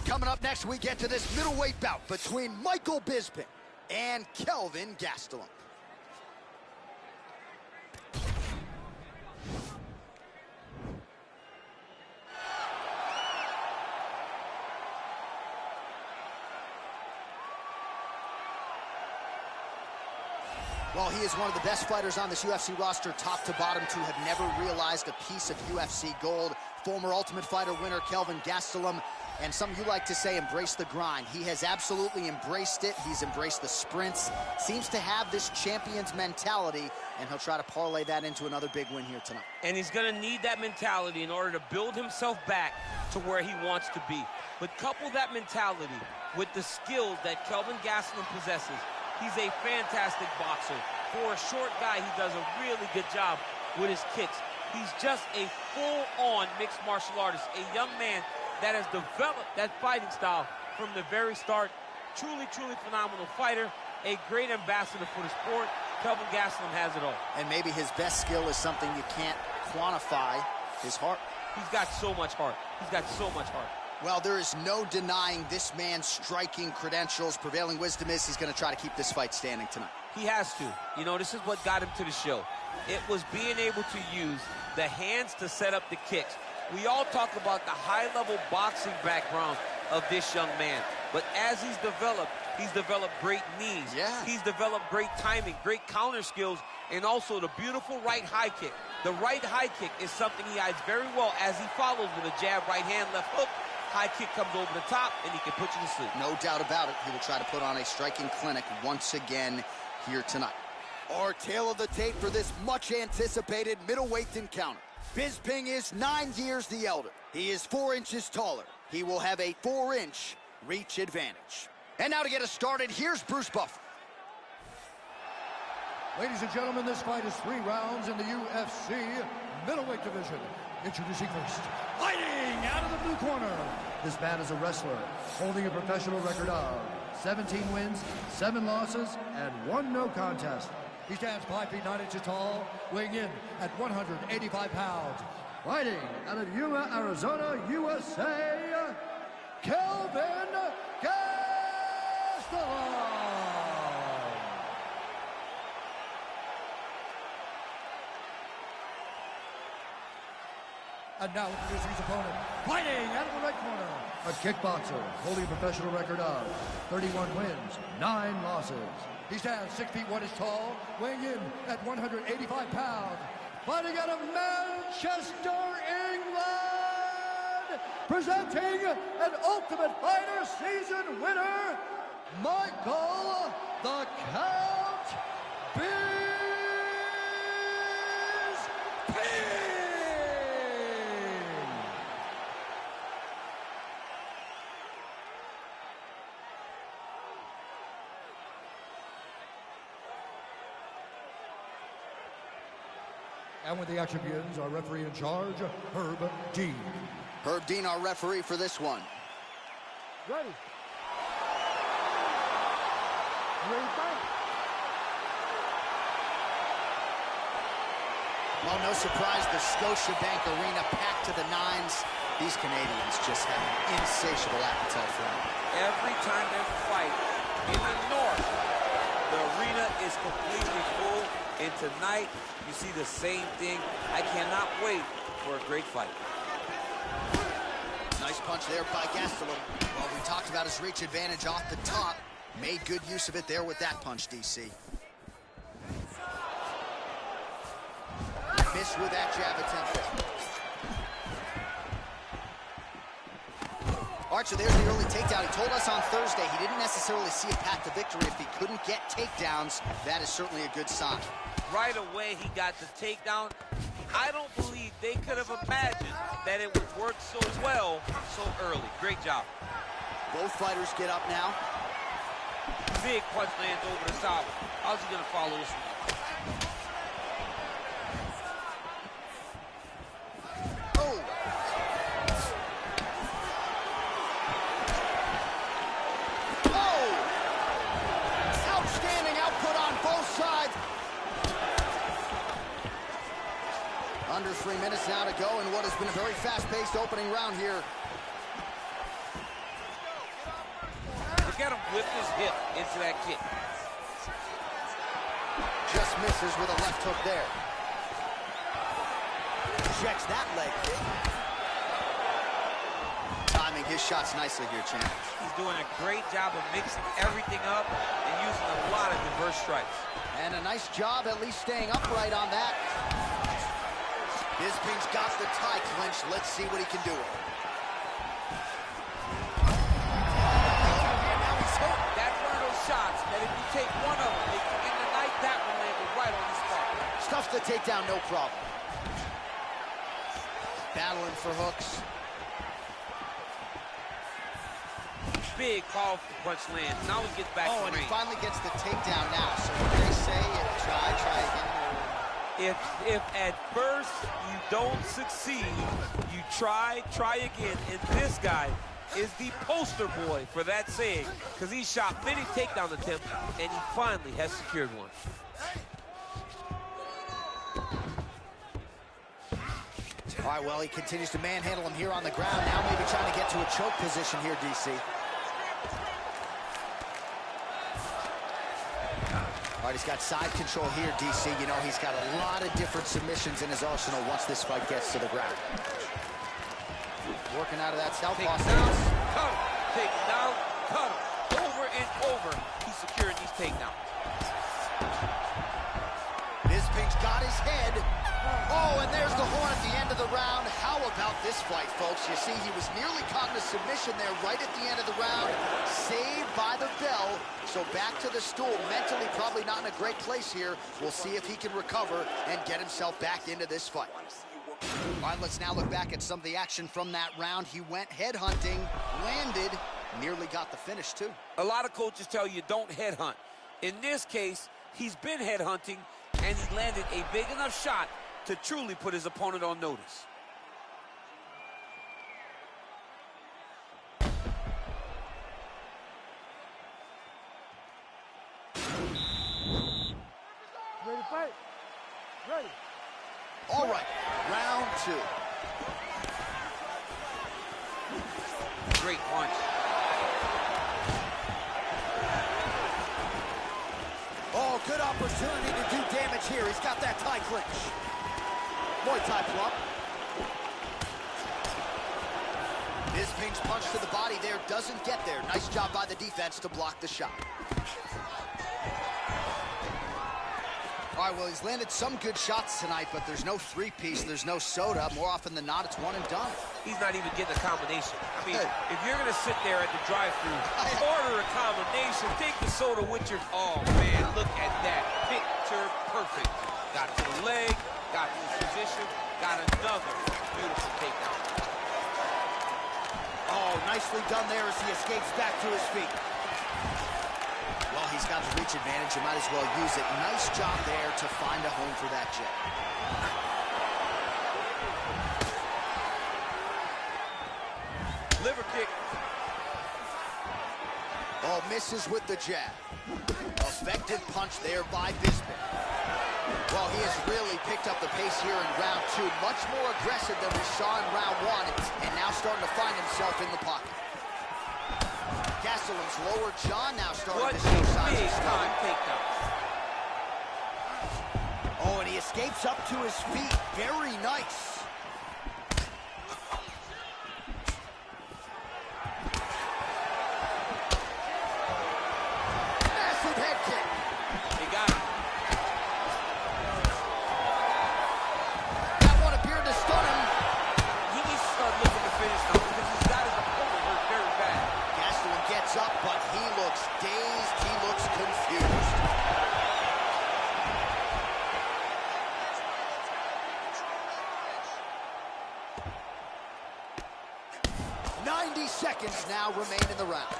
right, coming up next, we get to this middleweight bout between Michael Bisping and Kelvin Gastelum. Well, he is one of the best fighters on this UFC roster, top to bottom, to have never realized a piece of UFC gold. Former Ultimate Fighter winner Kelvin Gastelum, and something you like to say, embrace the grind. He has absolutely embraced it. He's embraced the sprints. Seems to have this champion's mentality, and he'll try to parlay that into another big win here tonight. And he's going to need that mentality in order to build himself back to where he wants to be. But couple that mentality with the skills that Kelvin Gastelum possesses. He's a fantastic boxer. For a short guy, he does a really good job with his kicks. He's just a full-on mixed martial artist, a young man that has developed that fighting style from the very start. Truly, truly phenomenal fighter, a great ambassador for the sport. Kelvin Gastelum has it all. And maybe his best skill is something you can't quantify, his heart. He's got so much heart. He's got so much heart. Well, there is no denying this man's striking credentials. Prevailing wisdom is he's going to try to keep this fight standing tonight. He has to. You know, this is what got him to the show. It was being able to use the hands to set up the kicks. We all talk about the high-level boxing background of this young man. But as he's developed great knees. Yeah. He's developed great timing, great counter skills, and also the beautiful right high kick. The right high kick is something he hides very well as he follows with a jab, right hand, left hook. High kick comes over the top, and he can put you to sleep. No doubt about it. He will try to put on a striking clinic once again here tonight. Our tale of the tape for this much-anticipated middleweight encounter. Bisping is 9 years the elder. He is 4 inches taller. He will have a 4-inch reach advantage. And now to get us started, here's Bruce Buffer. Ladies and gentlemen, this fight is 3 rounds in the UFC middleweight division. Introducing first, fighting out of the blue corner. This man is a wrestler holding a professional record of 17 wins, 7 losses, and 1 no contest. He stands 5 feet 9 inches tall, weighing in at 185 pounds. Fighting out of Yuma, Arizona, USA, Kelvin Gastelum. And now introducing his opponent, fighting out of the right corner, a kickboxer holding a professional record of 31 wins, 9 losses. He stands 6 feet 1 inch tall, weighing in at 185 pounds. Fighting out of Manchester, England, presenting an Ultimate Fighter season winner, Michael the Count Bisping. And when the action begins, our referee in charge, Herb Dean. Herb Dean, our referee for this one. Ready. Ready to fight. Well, no surprise, the Scotiabank Arena packed to the nines. These Canadians just have an insatiable appetite for it. Every time there's a fight in the north, the arena is completely full. And tonight, you see the same thing. I cannot wait for a great fight. Nice punch there by Gastelum. Well, we talked about his reach advantage off the top. Made good use of it there with that punch, DC. Missed with that jab attempt. All right, so there's the early takedown. He told us on Thursday he didn't necessarily see a path to victory if he couldn't get takedowns. That is certainly a good sign. Right away, he got the takedown. I don't believe they could have imagined that it would work so well so early. Great job. Both fighters get up now. Big punch lands over the top. How's he going to follow this one? Under 3 minutes now to go in what has been a very fast-paced opening round here. whipped his hip into that kick. Just misses with a left hook there. Checks that leg kick. Timing his shots nicely here, champ. He's doing a great job of mixing everything up and using a lot of diverse strikes. And a nice job at least staying upright on that. Bisping's got the tie clinch. Let's see what he can do with it. Now he's hit. That's one of those shots that if you take one of them, in the night, that one landed right on the spot. Stuffs the takedown, no problem. Battling for hooks. Big call for punch lands. Now he gets back to and range. He finally gets the takedown now. So what they say, try again. If at first you don't succeed, you try again. And this guy is the poster boy for that saying, because he shot many takedown attempts and he finally has secured one. All right, well, he continues to manhandle him here on the ground. Now maybe trying to get to a choke position here, DC. All right, he's got side control here, DC. You know, he's got a lot of different submissions in his arsenal once this fight gets to the ground. Working out of that southpaw stance. Cut him. Take him down, cut him. Over and over, he's securing these takedowns. Bisping's got his head. Oh, and there's the horn at the end of the round. How about this fight, folks? You see, he was nearly caught in a submission there right at the end of the round. Saved by the bell. So back to the stool. Mentally probably not in a great place here. We'll see if he can recover and get himself back into this fight. All right, let's now look back at some of the action from that round. He went headhunting, landed, nearly got the finish, too. A lot of coaches tell you don't headhunt. In this case, he's been headhunting, and he landed a big enough shot to truly put his opponent on notice. Ready to fight? Ready. All right, round two. Great punch. Oh, good opportunity to do damage here. He's got that tie clinch. Muay Thai flop. Bisping's punch to the body there doesn't get there. Nice job by the defense to block the shot. All right, well, he's landed some good shots tonight, but there's no three-piece, there's no soda. More often than not, it's one and done. He's not even getting a combination. I mean, if you're going to sit there at the drive-thru, order a combination, take the soda with your... Oh, man, look at that. Picture perfect. Got to the leg, got to his position, got another beautiful takedown. Oh, nicely done there as he escapes back to his feet. Well, he's got the reach advantage. You might as well use it. Nice job there to find a home for that jab. Liver kick. Oh, misses with the jab. Effective punch there by Bisping. Well, he has really picked up the pace here in round two. Much more aggressive than we saw in round one, and now starting to find himself in the pocket. Gastelum's lower jaw now starting to show signs of time takedown. Oh, and he escapes up to his feet. Very nice. Massive head kick. He got him. That one appeared to stun him. He needs to start looking to finish now because he's got his opponent hurt very bad. Gastelum gets up, but he looks dazed. He looks confused. Seconds now remain in the round.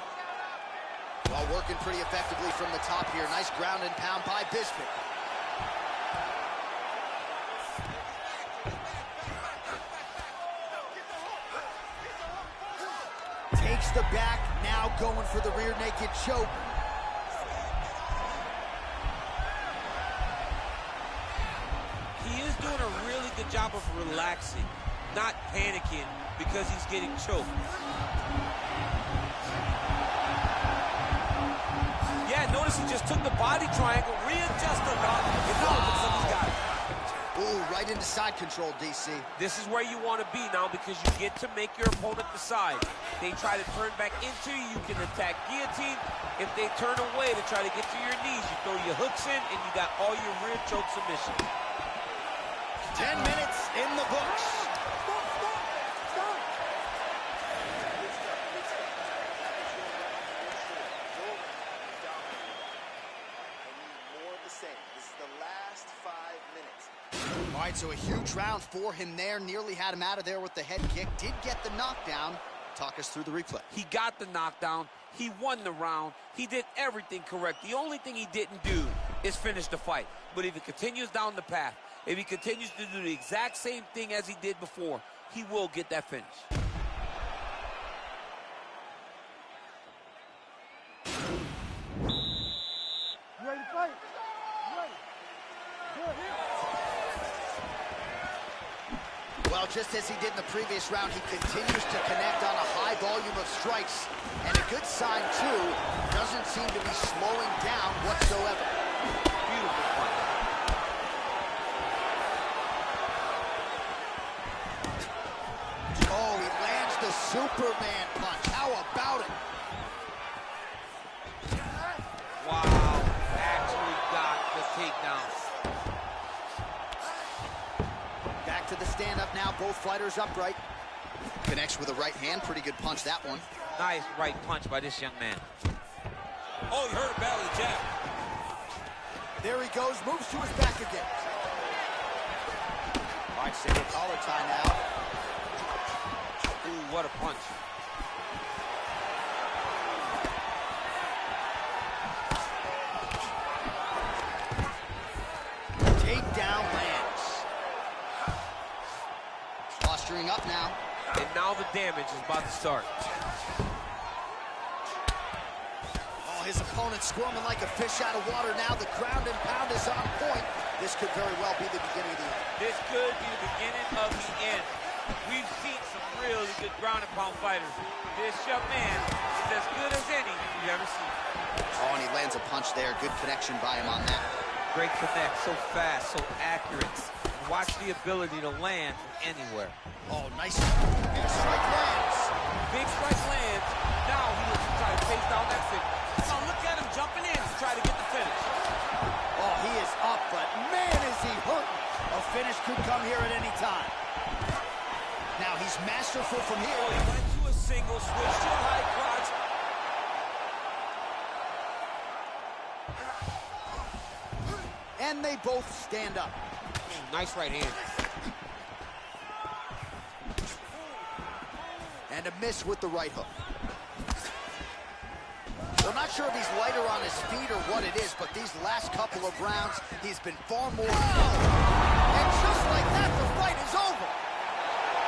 Well, working pretty effectively from the top here. Nice ground and pound by Bisping. Takes the back, now going for the rear naked choke. He is doing a really good job of relaxing, not panicking because he's getting choked. Notice he just took the body triangle, readjusted up, and now it looks like he's got it. Ooh, right into side control, DC. This is where you want to be now because you get to make your opponent decide. They try to turn back into you, you can attack guillotine. If they turn away to try to get to your knees, you throw your hooks in, and you got all your rear choke submission. 10 minutes in the books. All right, so a huge round for him there. Nearly had him out of there with the head kick. Did get the knockdown. Talk us through the replay. He got the knockdown. He won the round. He did everything correct. The only thing he didn't do is finish the fight. But if he continues down the path, if he continues to do the exact same thing as he did before, he will get that finish. You ready to fight? You ready? Good. Well, just as he did in the previous round, he continues to connect on a high volume of strikes. And a good sign, too, doesn't seem to be slowing down whatsoever. Beautiful punch. Oh, he lands the Superman punch. How about it? Wow, actually got the takedown. Back to the stand-up now, both fighters upright. Connects with a right hand, pretty good punch, that one. Nice right punch by this young man. Oh, he heard a belly jab. There he goes, moves to his back again. All right, single collar tie now. Ooh, what a punch. Takedown lands. Posturing up now. And now the damage is about to start. Oh, his opponent squirming like a fish out of water now. The ground and pound is on point. This could very well be the beginning of the end. This could be the beginning of the end. We've seen some really good ground and pound fighters. This young man is as good as any you've ever seen. Oh, and he lands a punch there. Good connection by him on that. Great connect, so fast, so accurate. And watch the ability to land from anywhere. Oh, nice. Big strike lands. Big strike lands. Now he looks to try to chase down that finish. Now look at him jumping in to try to get the finish. Oh, he is up, but man, is he hurting. A finish could come here at any time. Now he's masterful from here. Oh, he went to a single, switched to a high crotch. And they both stand up. Nice right hand. And a miss with the right hook. Well, not sure if he's lighter on his feet or what it is, but these last couple of rounds, he's been far more... And just like that, the fight is over.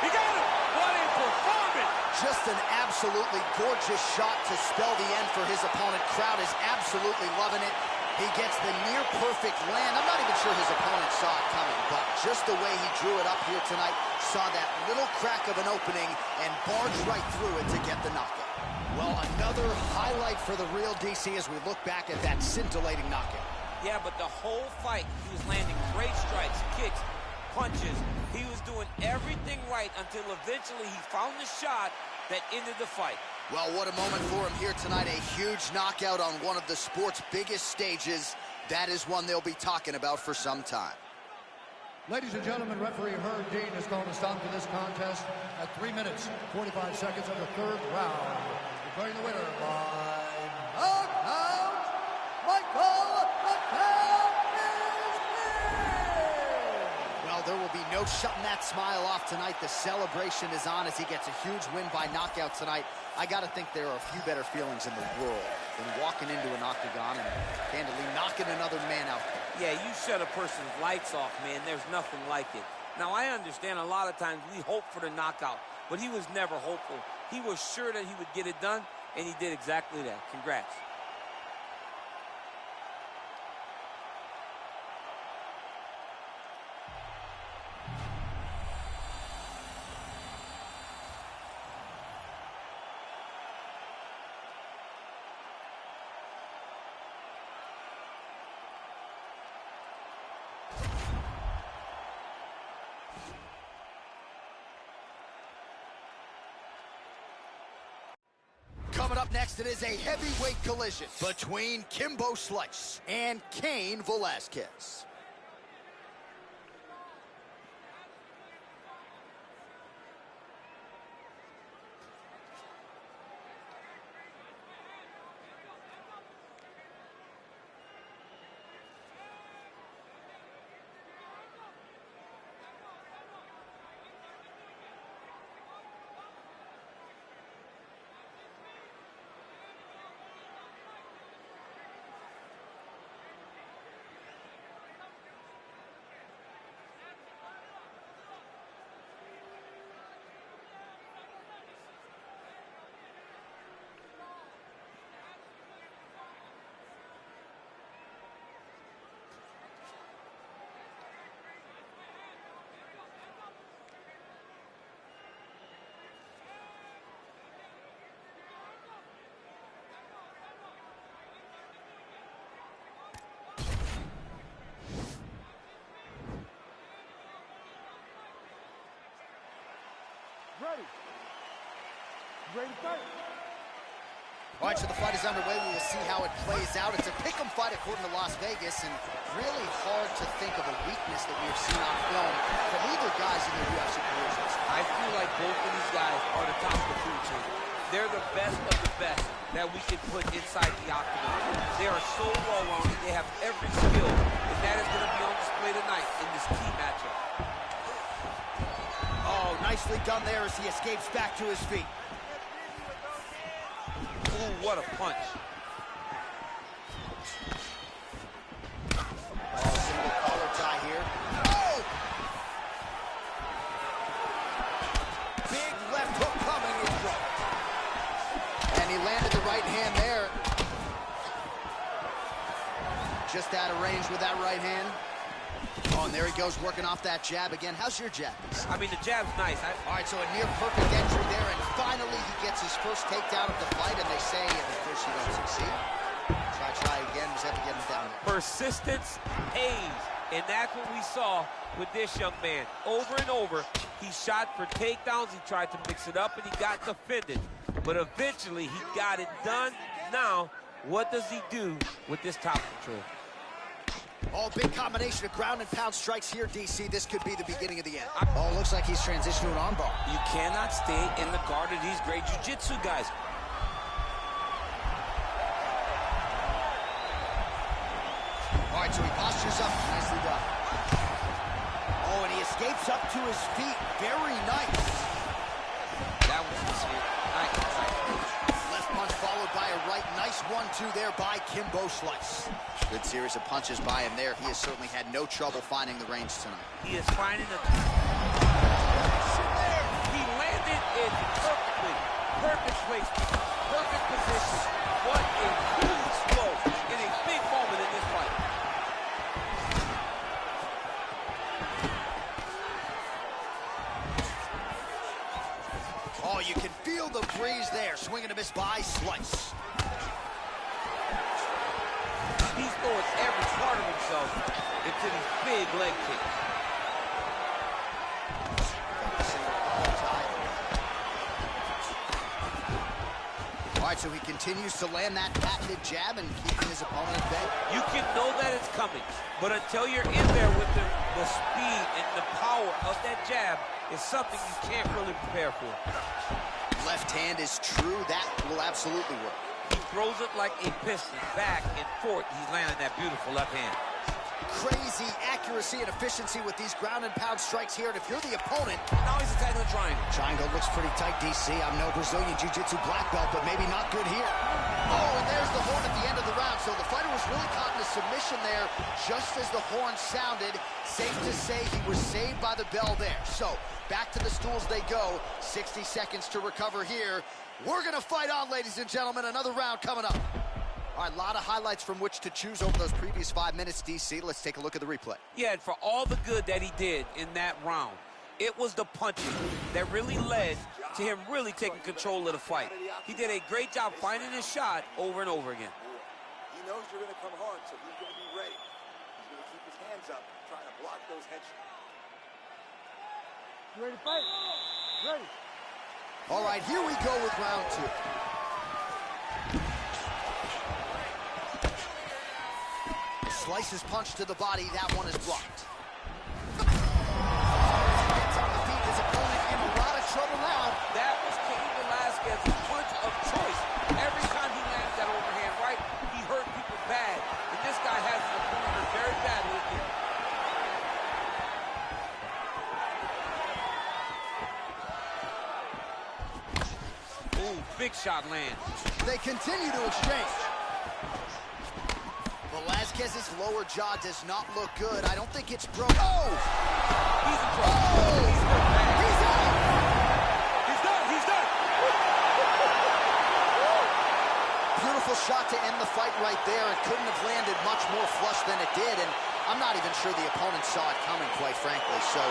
He got him. What a performance. Just an absolutely gorgeous shot to spell the end for his opponent. Crowd is absolutely loving it. He gets the near-perfect land. I'm not even sure his opponent saw it coming, but just the way he drew it up here tonight, saw that little crack of an opening and barged right through it to get the knockout. Well, another highlight for the real DC as we look back at that scintillating knockout. Yeah, but the whole fight, he was landing great strikes, kicks, punches. He was doing everything right until eventually he found the shot that ended the fight. Well, what a moment for him here tonight. A huge knockout on one of the sport's biggest stages. That is one they'll be talking about for some time. Ladies and gentlemen, referee Herb Dean has called a stop to this contest at 3 minutes, 45 seconds of the third round. Declaring the winner by knockout, Michael Well, there will be no shutting that smile off tonight. The celebration is on as he gets a huge win by knockout tonight. I got to think there are a few better feelings in the world than walking into an octagon and candidly knocking another man out. Yeah, you shut a person's lights off, man. There's nothing like it. Now, I understand a lot of times we hope for the knockout, but he was never hopeful. He was sure that he would get it done, and he did exactly that. Congrats. Coming up next, it is a heavyweight collision between Kimbo Slice and Cain Velasquez. Ready to fight. All right, so the fight is underway. We will see how it plays out. It's a pick'em fight according to Las Vegas, and really hard to think of a weakness that we have seen on film from either guys in their UFC careers. I feel like both of these guys are the top of the food chain. They're the best of the best that we can put inside the octagon. They are so well-rounded. They have every skill, and that is going to be on display tonight in this key matchup. Oh, nicely done there as he escapes back to his feet. Ooh, what a punch. Oh, single collar tie here. Oh! Big left hook coming in front. And he landed the right hand there. Just out of range with that right hand. Oh, and there he goes, working off that jab again. How's your jab? I mean, the jab's nice. All right, so a near-perfect entry there, and finally he gets his first takedown of the fight, and they say, and of course you don't succeed. Try again, just have to get him down there. Persistence pays, and that's what we saw with this young man. Over and over, he shot for takedowns, he tried to mix it up, and he got defended. But eventually, he got it done. Now, what does he do with this top control? Oh, big combination of ground and pound strikes here, DC. This could be the beginning of the end. Oh, looks like he's transitioned to an armbar. You cannot stay in the guard of these great jiu-jitsu guys. All right, so he postures up. Nicely done. Oh, and he escapes up to his feet. Very nice. That was sincere. Nice. Left punch followed by a right. Nice 1-2 there by Kimbo Slice. Good series of punches by him there. He has certainly had no trouble finding the range tonight. He is finding a... He landed it perfectly. Perfect placement. Perfect position. What a huge blow in a big moment in this fight. Oh, you can feel the breeze there. Swing and a miss by Slice. He's throwing every part of himself into these big leg kicks. All right, so he continues to land that patented jab and keeping his opponent at bay. You can know that it's coming, but until you're in there with the speed and the power of that jab is something you can't really prepare for. Left hand is true. That will absolutely work. He throws it like a piston, back and forth. He's landing that beautiful left hand. Crazy accuracy and efficiency with these ground and pound strikes here. And if you're the opponent, Now he's attacking the triangle. triangle looks pretty tight, DC. I'm no Brazilian Jiu-Jitsu black belt, but maybe not good here. Oh, and there's the horn at the end of the round. So the fighter was really caught in a submission there just as the horn sounded. Safe to say he was saved by the bell there. So back to the stools they go. 60 seconds to recover here. We're going to fight on, ladies and gentlemen. Another round coming up. All right, a lot of highlights from which to choose over those previous 5 minutes, DC. Let's take a look at the replay. Yeah, and for all the good that he did in that round, it was the punching that really led to him really taking control of the fight. He did a great job finding his shot over and over again. He knows you're going to come hard, so he's going to be ready. He's going to keep his hands up, trying to block those head shots. Ready to fight? Ready. All right, here we go with round 2. Slices punch to the body. That one is blocked. Gets on the feet. His opponent in a lot of trouble now. That was Cain Velasquez's punch of choice. Every time he lands that overhand right, he hurt people bad. And this guy has his opponent hurt very badly again. Ooh, big shot land. They continue to exchange. Velasquez's lower jaw does not look good. I don't think it's broke. Oh! He's in trouble. Oh! He's hurt bad. He's out! He's done. He's done. Beautiful shot to end the fight right there. It couldn't have landed much more flush than it did, and I'm not even sure the opponent saw it coming, quite frankly. So,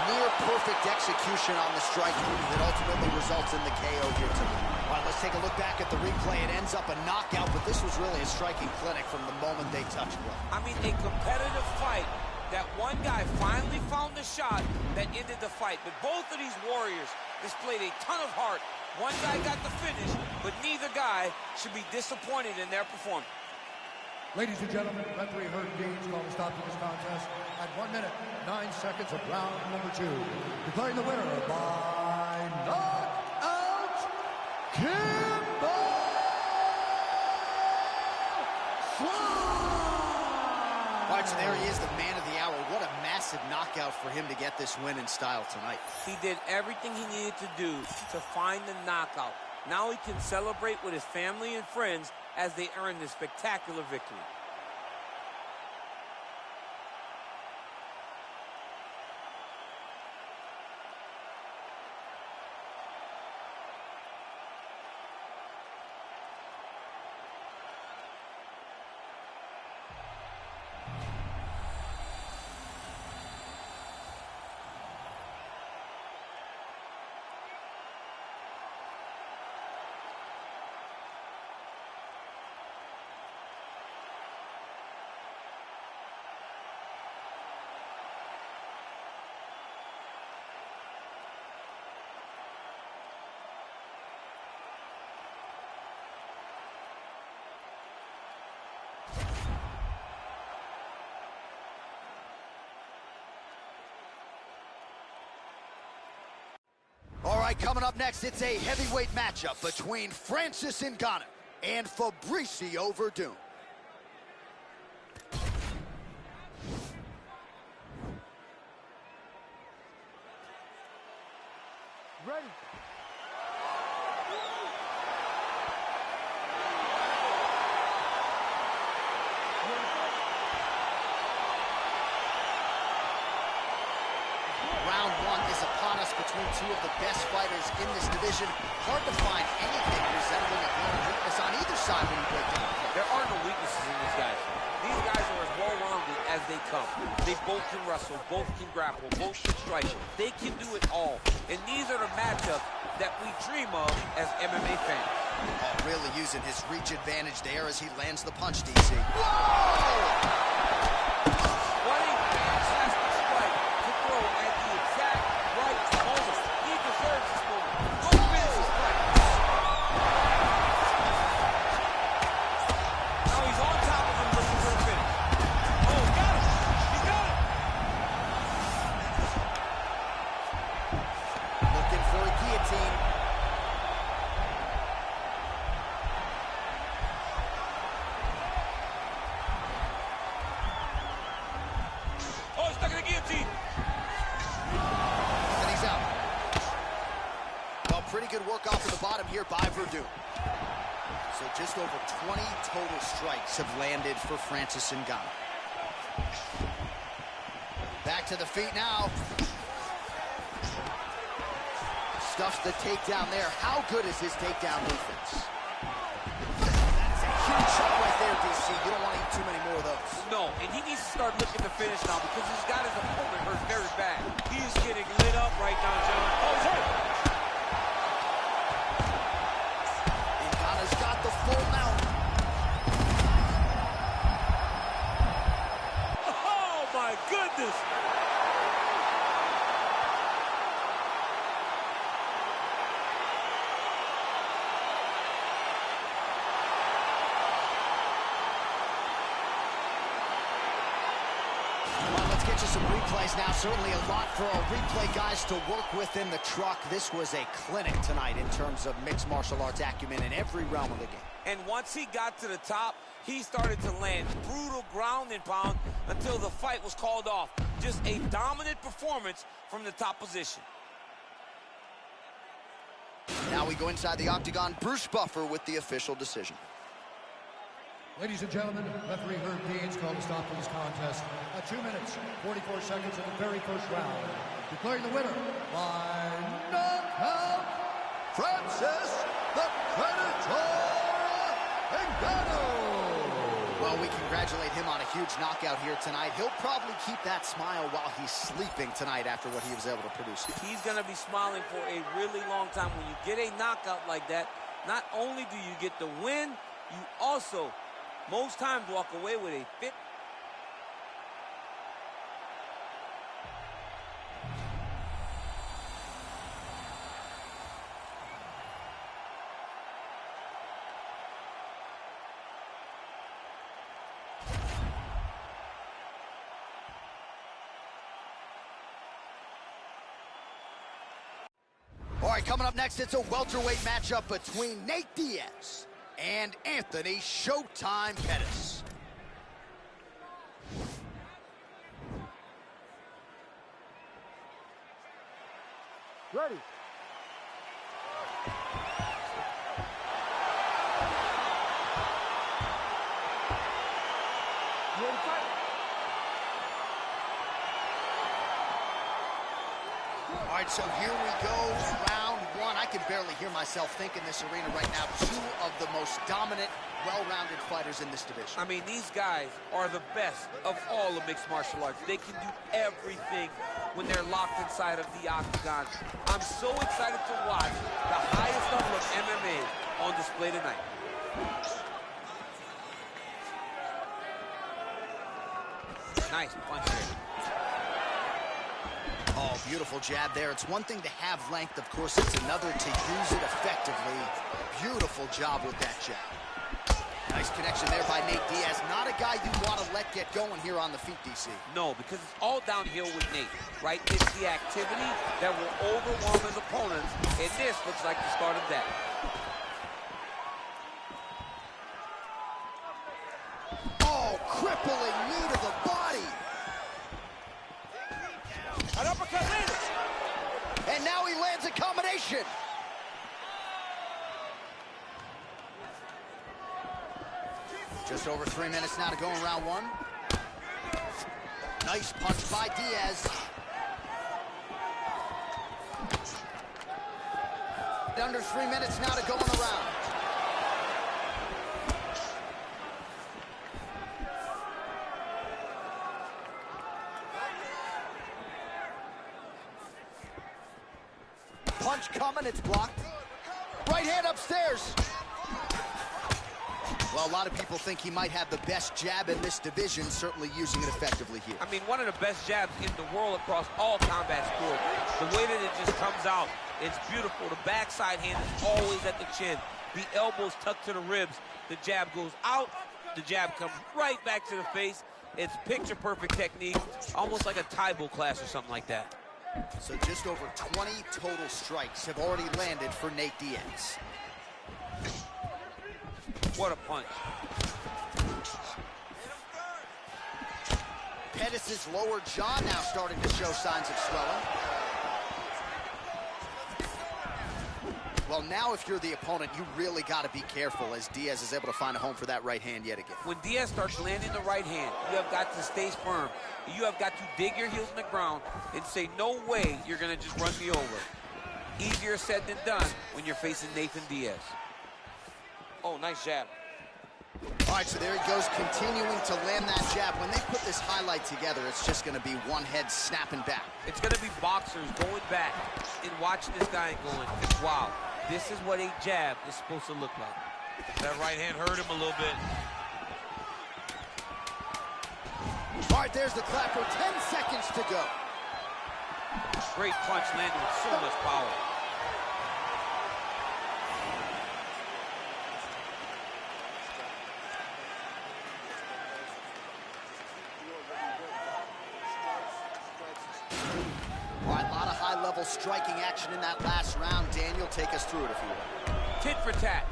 near perfect execution on the strike that ultimately results in the KO here tonight. All right, let's take a look back at the replay. It ends up a knockout, but this was really a striking clinic from the moment they touched, bro. I mean, a competitive fight that one guy finally found the shot that ended the fight. But both of these warriors displayed a ton of heart. One guy got the finish, but neither guy should be disappointed in their performance. Ladies and gentlemen, referee Herb Deans called a stop to this contest at 1 minute, 9 seconds of round number 2. Declaring the winner by knockout, Kimbo Slice! All right, so there he is, the man of the hour. What a massive knockout for him to get this win in style tonight. He did everything he needed to do to find the knockout. Now he can celebrate with his family and friends as they earn this spectacular victory. All right, coming up next, it's a heavyweight matchup between Francis Ngannou and Fabricio Verdun. Ready. Round 1 is upon us between two of the best fighters in this division. Hard to find anything resembling a glaring weakness on either side when you break down. There are no weaknesses in these guys. These guys are as well-rounded as they come. They both can wrestle, both can grapple, both should strike. They can do it all. And these are the matchups that we dream of as MMA fans. Oh, really using his reach advantage there as he lands the punch, DC. Whoa! What a fantastic strike to throw at the exact right moment. He deserves this moment. Go finish this fight. Now he's on top of him looking for the finish. Oh, got him. He got him. Looking for a guillotine. Oh, he's stuck in the guillotine. And he's out. Well, pretty good work off of the bottom here by Verdun. So just over 20 total strikes have landed for Francis Ngannou. Back to the feet now. Stuffs the takedown there. How good is his takedown defense? That is a huge shot right there, DC. You don't want to eat too many more of those. No, and he needs to start looking to finish now because he's got his opponent hurt very bad. He is getting lit up right now, John. Oh, he's hurt. Ngannou's got the full mount. Oh, my goodness. get you some replays now. Certainly a lot for our replay guys to work with in the truck. This was a clinic tonight in terms of mixed martial arts acumen in every realm of the game. And once he got to the top, he started to land brutal ground and pound until the fight was called off. Just a dominant performance from the top position. Now we go inside the octagon. Bruce Buffer with the official decision. Ladies and gentlemen, referee Herb Dean's called a stop to this contest at 2 minutes, 44 seconds in the very first round. Declaring the winner by knockout, Francis the Predator Ngannou. Well, we congratulate him on a huge knockout here tonight. He'll probably keep that smile while he's sleeping tonight after what he was able to produce. He's going to be smiling for a really long time. When you get a knockout like that, not only do you get the win, you also, most times, walk away with a fit. All right, coming up next, it's a welterweight matchup between Nate Diaz and Anthony Showtime Pettis. Ready. You ready to fight? All right, so here we go, round one. I can barely hear myself think in this arena right now. Two of the most dominant, well-rounded fighters in this division. I mean, these guys are the best of all of mixed martial arts. They can do everything when they're locked inside of the octagon. I'm so excited to watch the highest level of MMA on display tonight. Nice punch there. Oh, beautiful jab there. It's one thing to have length, of course, it's another to use it effectively. Beautiful job with that jab. Nice connection there by Nate Diaz. Not a guy you want to let get going here on the feet, DC. No, because it's all downhill with Nate, right? It's the activity that will overwhelm his opponents, and this looks like the start of that. Oh, crippling knee to the body. An uppercut landed. And now he lands a combination. Just over 3 minutes now to go in round one. Nice punch by Diaz. Under 3 minutes now to go in the round. Punch coming, it's blocked. Right hand upstairs. Well, a lot of people think he might have the best jab in this division, certainly using it effectively here. I mean, one of the best jabs in the world across all combat sports. The way that it just comes out, it's beautiful. The backside hand is always at the chin. The elbows tucked to the ribs. The jab goes out. The jab comes right back to the face. It's picture-perfect technique, almost like a Taibo class or something like that. So just over 20 total strikes have already landed for Nate Diaz. What a punch. Pettis' lower jaw now starting to show signs of swelling. Well, now if you're the opponent, you really got to be careful as Diaz is able to find a home for that right hand yet again. When Diaz starts landing the right hand, you have got to stay firm. You have got to dig your heels in the ground and say, no way you're going to just run me over. Easier said than done when you're facing Nathan Diaz. Oh, nice jab. All right, so there he goes, continuing to land that jab. When they put this highlight together, it's just going to be one head snapping back. It's going to be boxers going back and watching this guy and going, wow, this is what a jab is supposed to look like. That right hand hurt him a little bit. All right, there's the clapper. 10 seconds to go. Great punch landed with so much power. All right, a lot of high-level striking action in that last round. Daniel, take us through it if you will. Tit for tat.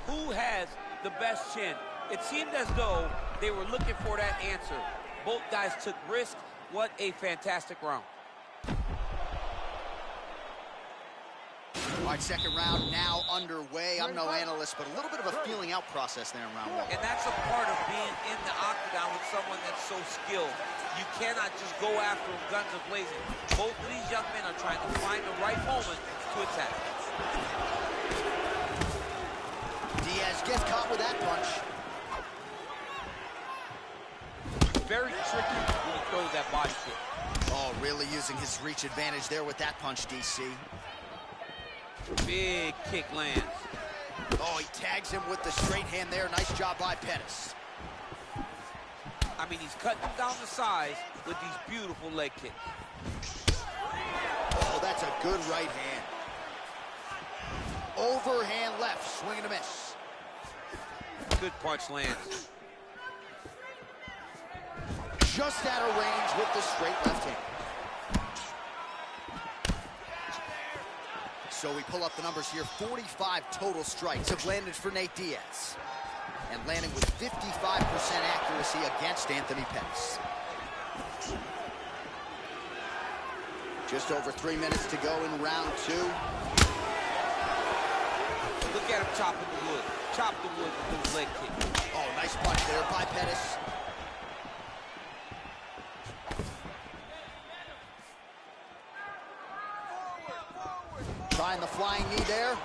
Who has the best chin? It seemed as though they were looking for that answer. Both guys took risks. What a fantastic round. All right, second round now underway. I'm no analyst, but a little bit of a feeling out process there in round one. And that's a part of being in the octagon with someone that's so skilled. You cannot just go after them guns a-blazing. Both of these young men are trying to find the right moment to attack. Diaz gets caught with that punch. Very tricky when he throws that body kick. Oh, really using his reach advantage there with that punch, DC. Big kick lands. Oh, he tags him with the straight hand there. Nice job by Pettis. I mean, he's cutting him down to size with these beautiful leg kicks. Oh, that's a good right hand. Overhand left, swing and a miss. Good punch lands. Just out of range with the straight left hand. So we pull up the numbers here. 45 total strikes have landed for Nate Diaz. And landing with 55% accuracy against Anthony Pettis. Just over 3 minutes to go in round two. Look at him chopping the wood. Chop the wood with those leg kicks. Oh, nice punch there by Pettis. Trying the flying knee there.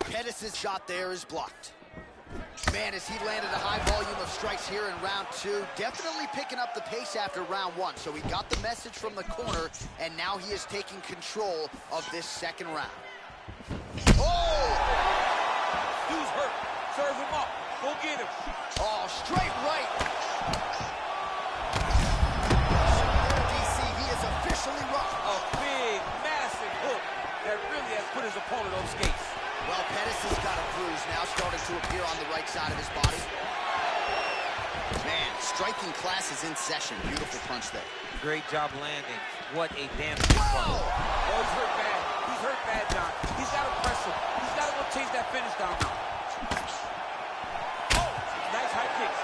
Pettis' shot there is blocked. Man, as he landed a high volume of strikes here in round two, definitely picking up the pace after round one. So he got the message from the corner, and now he is taking control of this second round. Oh! Dude's hurt. Serve him up. Go get him. Oh, straight right. DC, he is officially rocked. A big, massive hook that really has put his opponent on skates. Well, Pettis has got a bruise now starting to appear on the right side of his body. Man, striking class is in session. Beautiful punch there. Great job landing. What a damn good punch. Oh, he's hurt bad. He's hurt bad, John. He's got to press him. He's got to go chase that finish down now. Oh, nice high kicks.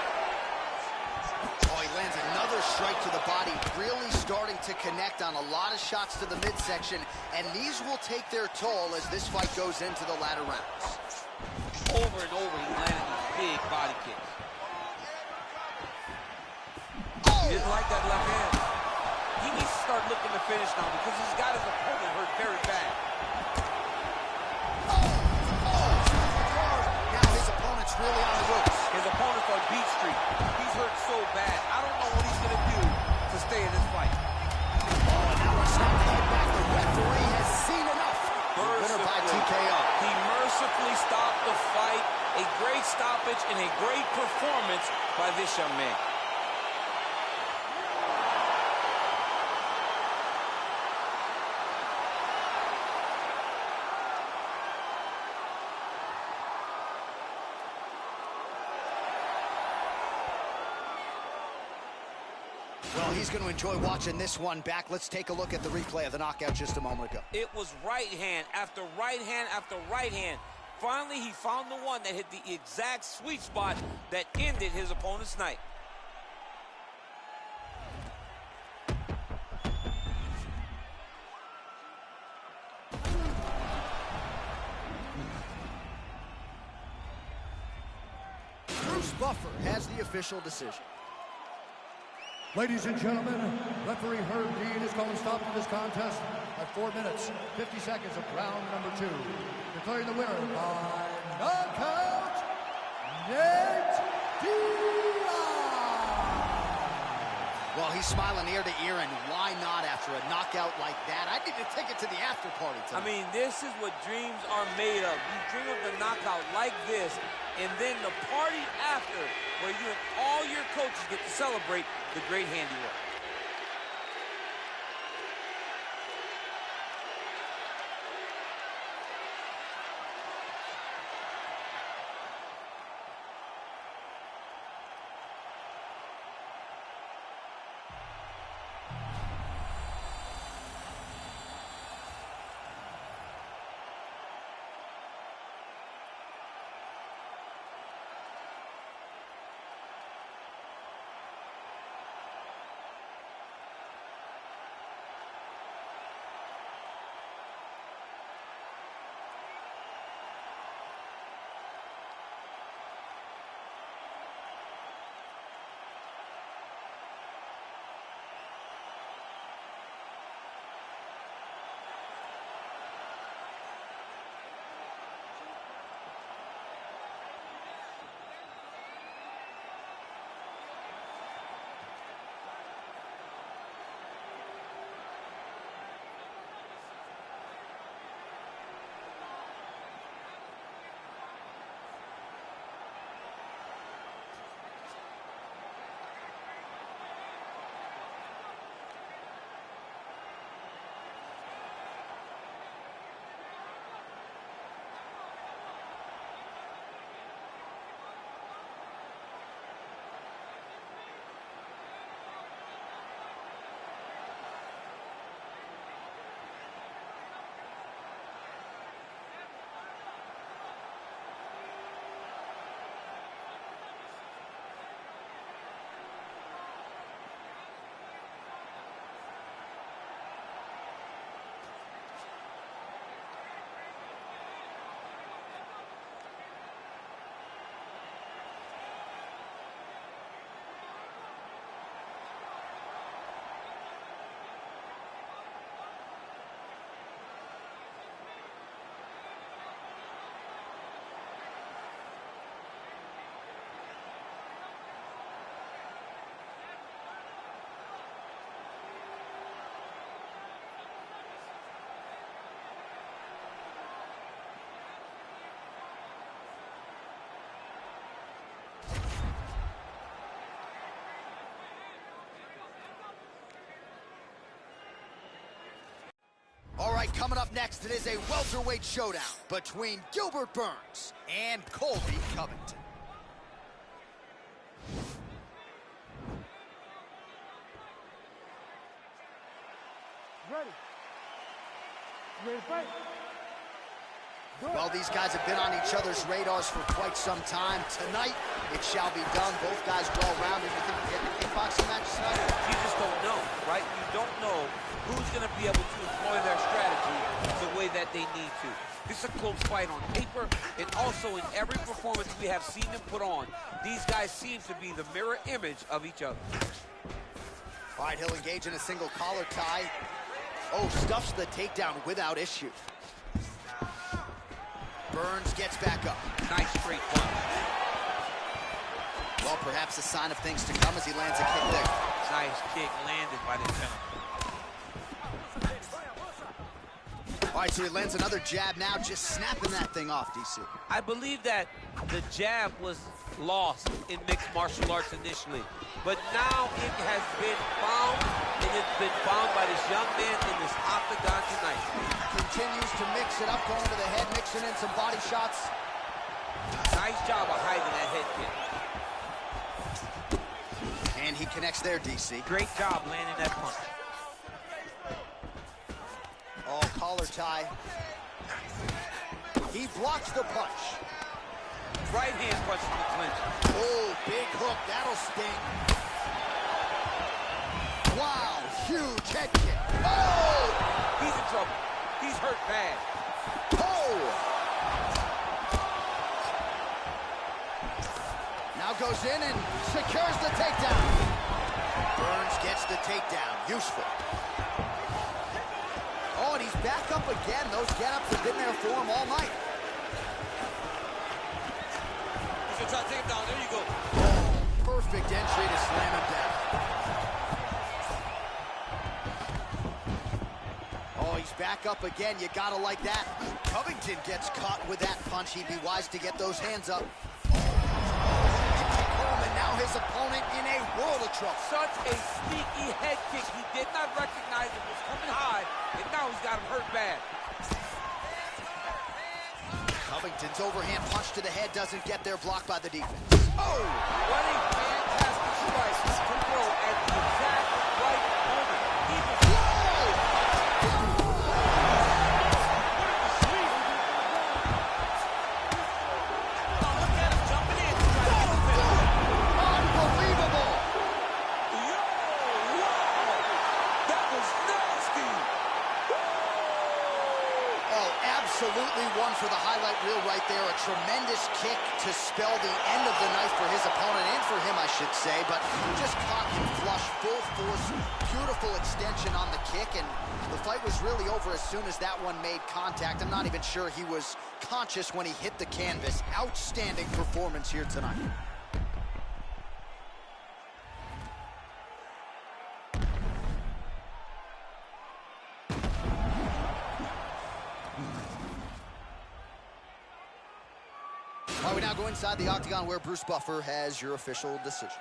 Oh, he lands another strike to the body, really starting to connect on a lot of shots to the midsection, and these will take their toll as this fight goes into the latter rounds. Over and over, he landed these big body kicks. Oh! He didn't like that left hand. He needs to start looking to finish now because he's got his opponent hurt very bad. Now his opponent's really on the ropes. His opponent's on beat street. He's hurt so bad. I don't know what he's going to do to stay in this fight. Oh, now it's time to head back. The referee has seen enough. Winner by TKO. He mercifully stopped the fight. A great stoppage and a great performance by this young man. Well, he's going to enjoy watching this one back. Let's take a look at the replay of the knockout just a moment ago. It was right hand after right hand after right hand. Finally, he found the one that hit the exact sweet spot that ended his opponent's night. Bruce Buffer has the official decision. Ladies and gentlemen, referee Herb Dean is calling stop to this contest at 4 minutes, 50 seconds of round number 2. Declaring the winner by knockout, Nate Diaz. Well, he's smiling ear to ear, and why not after a knockout like that? I need a ticket to the after party tonight. I mean, this is what dreams are made of. You dream of the knockout like this, and then the party after, where you and all your coaches get to celebrate the great handiwork. right, coming up next, it is a welterweight showdown between Gilbert Burns and Colby Covington. Ready? You ready to fight? Well, these guys have been on each other's radars for quite some time. Tonight, it shall be done. Both guys well-rounded. You think we get a kickboxing match tonight? You just don't know, right? You don't know who's going to be able to employ their strategy the way that they need to. This is a close fight on paper, and also in every performance we have seen them put on, these guys seem to be the mirror image of each other. All right, he'll engage in a single collar tie. Oh, stuffs the takedown without issue. Burns gets back up. Nice straight punch. Well, perhaps a sign of things to come as he lands a kick there. Nice kick landed by this gentleman. All right, so he lands another jab now, just snapping that thing off, DC. I believe that the jab was lost in mixed martial arts initially, but now it has been found, and it's been found by this young man in this octagon tonight. Continues to mix it up, going to the head, mixing in some body shots. Nice job of hiding that head kick. And he connects there, DC. Great job landing that punch. Oh, collar tie. He blocks the punch. Right hand punch from the clinch. Oh, big hook, that'll sting. Wow, huge head kick. Oh! He's in trouble. He's hurt bad. Oh! Now goes in and secures the takedown. Burns gets the takedown, useful. Oh, and he's back up again. Those get-ups have been there for him all night. He's gonna try to take him down. There you go. Oh, perfect entry to slam him down. Oh, he's back up again. You gotta like that. Covington gets caught with that punch. He'd be wise to get those hands up. And now his opponent in a world of trouble. Such a sneaky head kick. He did not recognize it was coming high, and now he's got him hurt bad. Covington's overhand punch to the head doesn't get there, blocked by the defense. Oh! What a fantastic strike to throw at the exact right moment. He was... Absolutely one for the highlight reel right there. A tremendous kick to spell the end of the night for his opponent, and for him, I should say, but just caught him flush, full force, beautiful extension on the kick, and the fight was really over as soon as that one made contact. I'm not even sure he was conscious when he hit the canvas. Outstanding performance here tonight. We now go inside the octagon where Bruce Buffer has your official decision.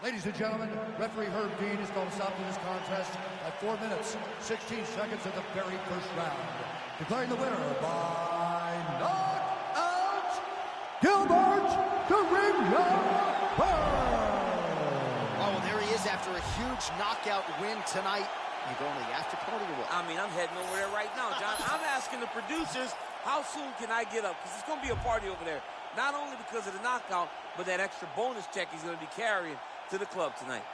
Ladies and gentlemen, referee Herb Dean is going to stop this contest at 4 minutes, 16 seconds of the very first round. Declaring the winner by knockout, Gilbert the Ringer Burns. Oh, well, there he is after a huge knockout win tonight. You going to the after party or what? I mean, I'm heading over there right now, John. I'm asking the producers, how soon can I get up? Because it's going to be a party over there. Not only because of the knockout, but that extra bonus check he's going to be carrying to the club tonight.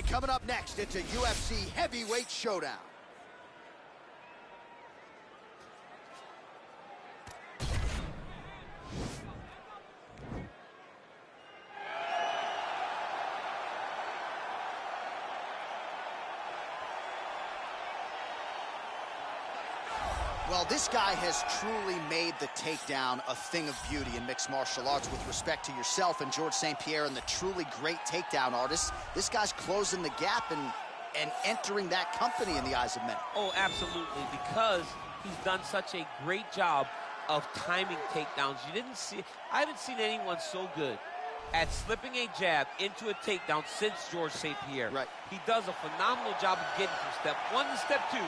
right, coming up next, it's a UFC heavyweight showdown. Well, this guy has truly made the takedown a thing of beauty in mixed martial arts. With respect to yourself and George St. Pierre and the truly great takedown artists, this guy's closing the gap and entering that company in the eyes of many. Oh, absolutely, because he's done such a great job of timing takedowns. I haven't seen anyone so good at slipping a jab into a takedown since George St. Pierre. Right. He does a phenomenal job of getting from step one to step two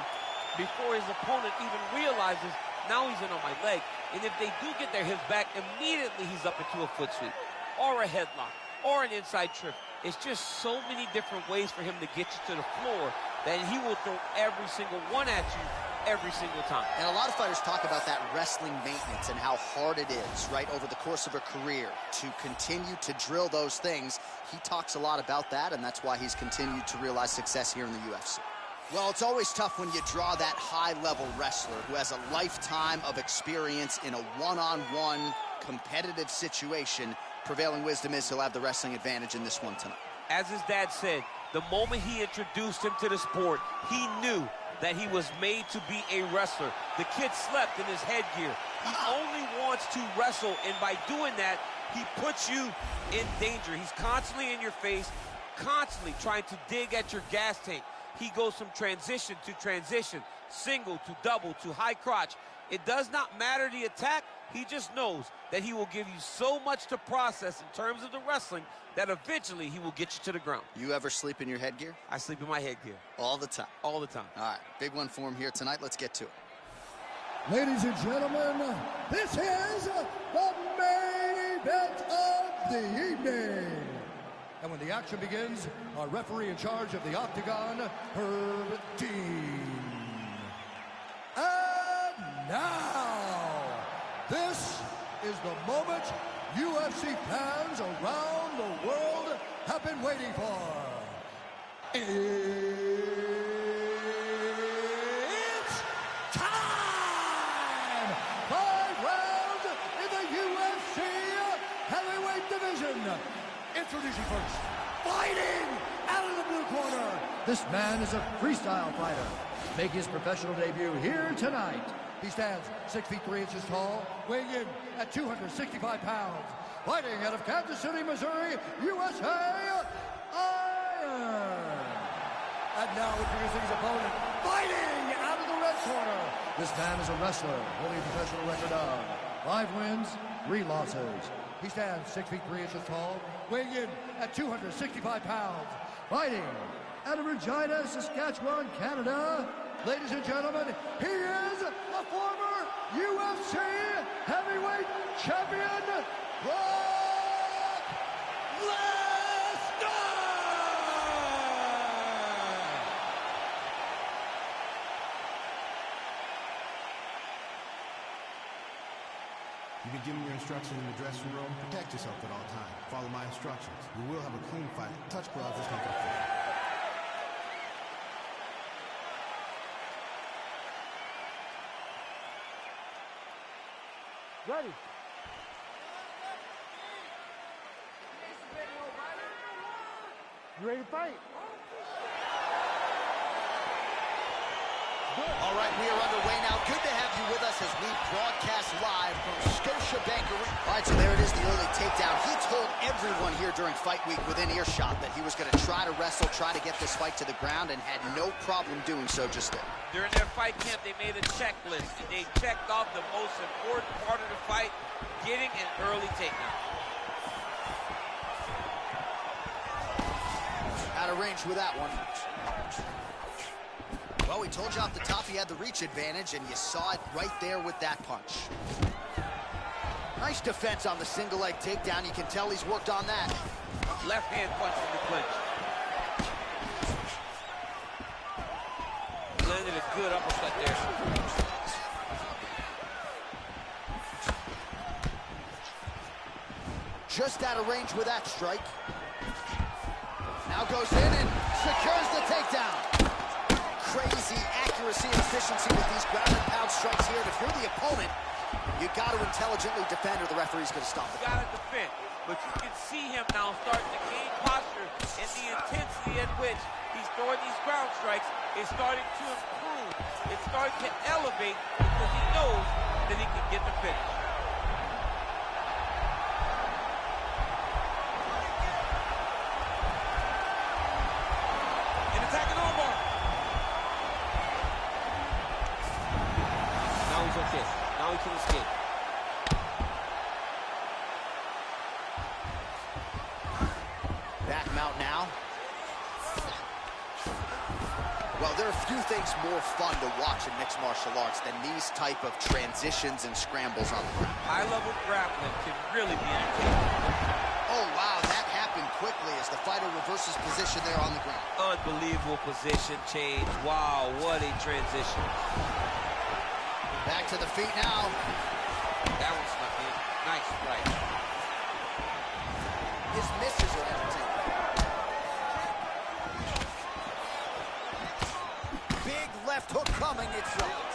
before his opponent even realizes now he's in on my leg. And if they do get their hips back, immediately he's up into a foot sweep or a headlock or an inside trip. It's just so many different ways for him to get you to the floor that he will throw every single one at you every single time. And a lot of fighters talk about that wrestling maintenance and how hard it is, right, over the course of a career to continue to drill those things. He talks a lot about that, and that's why he's continued to realize success here in the UFC. Well, it's always tough when you draw that high-level wrestler who has a lifetime of experience in a one-on-one competitive situation. Prevailing wisdom is he'll have the wrestling advantage in this one tonight. As his dad said, the moment he introduced him to the sport, he knew that he was made to be a wrestler. The kid slept in his headgear. He only wants to wrestle, and by doing that, he puts you in danger. He's constantly in your face, constantly trying to dig at your gas tank. He goes from transition to transition, single to double to high crotch. It does not matter the attack. He just knows that he will give you so much to process in terms of the wrestling that eventually he will get you to the ground. You ever sleep in your headgear? I sleep in my headgear. All the time? All the time. All right, big one for him here tonight. Let's get to it. Ladies and gentlemen, this is the main event of the evening. And when the action begins, our referee in charge of the Octagon, Herb Dean. And now, this is the moment UFC fans around the world have been waiting for. It's time! 5 rounds in the UFC heavyweight division. Introducing first, fighting out of the blue corner. This man is a freestyle fighter, making his professional debut here tonight. He stands 6 feet 3 inches tall, weighing in at 265 pounds. Fighting out of Kansas City, Missouri, USA, Iron. And now introducing his opponent, fighting out of the red corner. This man is a wrestler, holding a professional record of 5 wins, 3 losses. He stands 6 feet 3 inches tall, weighing in at 265 pounds. Fighting out of Regina, Saskatchewan, Canada. Ladies and gentlemen, he is the former UFC heavyweight champion, Brock Lesnar! You've been given your instructions in the dressing room. Protect yourself at all times. Follow my instructions. You will have a clean fight. Touch gloves, let's make it fair. Ready. You ready to fight? All right, we are underway now. Good to have you with us as we broadcast live from Scotiabank Arena. All right, so there it is, the early takedown. He told everyone here during Fight Week within earshot that he was going to try to wrestle, try to get this fight to the ground, and had no problem doing so just there. During their fight camp, they made a checklist, and they checked off the most important part of the fight, getting an early takedown. Out of range with that one. Well, we told you off the top he had the reach advantage, and you saw it right there with that punch. Nice defense on the single leg takedown. You can tell he's worked on that. Left hand punch in the clinch. Landed a good uppercut there. Just out of range with that strike. Now goes in and secures the takedown. Crazy accuracy and efficiency with these ground and pound strikes here. And if you're the opponent, you got to intelligently defend or the referee's going to stop it. You got to defend. But you can see him now starting to gain posture, and the intensity at which he's throwing these ground strikes is starting to improve. It's starting to elevate because he knows that he can get the finish. And attacking armbar. Now he's okay. Now he can escape. Back mount now. Well, there are few things more fun to watch in mixed martial arts than these type of transitions and scrambles on the ground. High-level grappling can really be entertaining. Oh, wow, that happened quickly as the fighter reverses position there on the ground. Unbelievable position change. Wow, what a transition. Back to the feet now. That one snuck in. Nice strike. His misses are entertaining. Big left hook coming, it's dropped.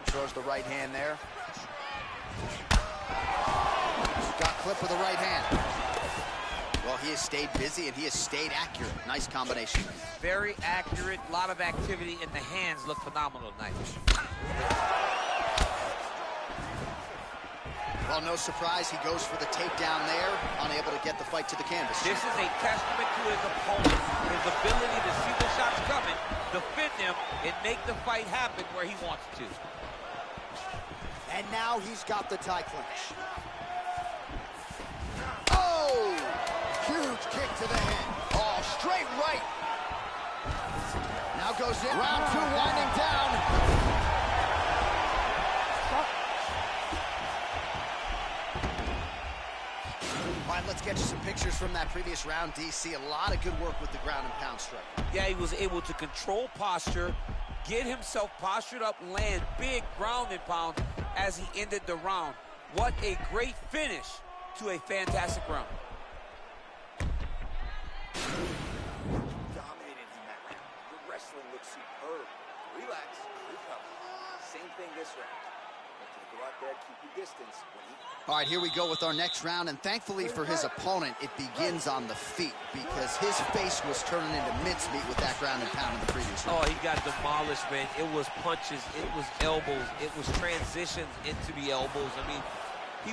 Throws the right hand there. Got clip with the right hand. Well, he has stayed busy and he has stayed accurate. Nice combination. Very accurate, a lot of activity, and the hands look phenomenal tonight. Well, no surprise, he goes for the takedown there, unable to get the fight to the canvas. This is a testament to his opponent, his ability to see the shots coming, defend them, and make the fight happen where he wants to. And now he's got the tie clinch. Oh! Huge kick to the head. Oh, straight right. Now goes in. Round two winding down. All right, let's get you some pictures from that previous round, DC. A lot of good work with the ground and pound strike. Yeah, he was able to control posture, get himself postured up, land big ground and pound as he ended the round. What a great finish to a fantastic round. Dominated in that round. The wrestling looks superb. Relax, recover. Same thing this round. Go out there, keep your distance. All right, here we go with our next round, and thankfully for his opponent, it begins on the feet because his face was turning into mincemeat with that ground and pound in the previous round. Oh, he got demolished, man. It was punches, it was elbows, it was transitions into the elbows. I mean, he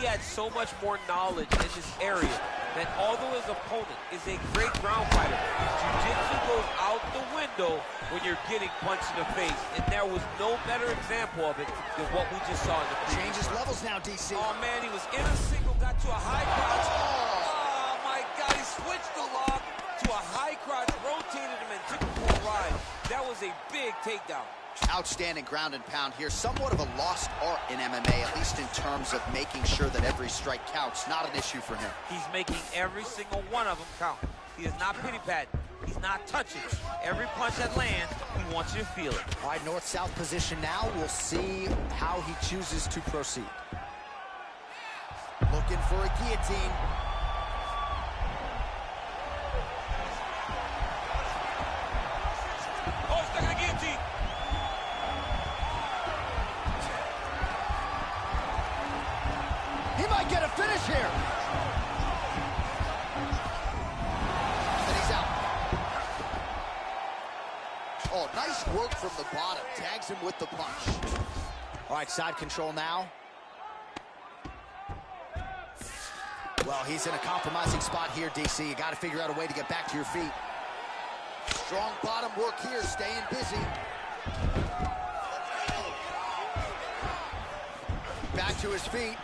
had so much more knowledge in this area that although his opponent is a great ground fighter, jiu-jitsu goes out the window when you're getting punched in the face, and there was no better example of it than what we just saw in the previous Changes round. levels now, DC. Oh, man, he was in a single, got to a high crotch. Oh, my God, he switched the lock to a high crotch, rotated him, and took him for a ride. That was a big takedown. Outstanding ground and pound here. Somewhat of a lost art in MMA, at least in terms of making sure that every strike counts. Not an issue for him. He's making every single one of them count. He is not pity-patting. He's not touching. Every punch that lands, he wants you to feel it. All right, north-south position now. We'll see how he chooses to proceed. Looking for a guillotine. Oh, stuck in the guillotine. He might get a finish here. And he's out. Oh, nice work from the bottom. Tags him with the punch. All right, side control now. Well, he's in a compromising spot here, DC. You got to figure out a way to get back to your feet. Strong bottom work here, staying busy. Back to his feet.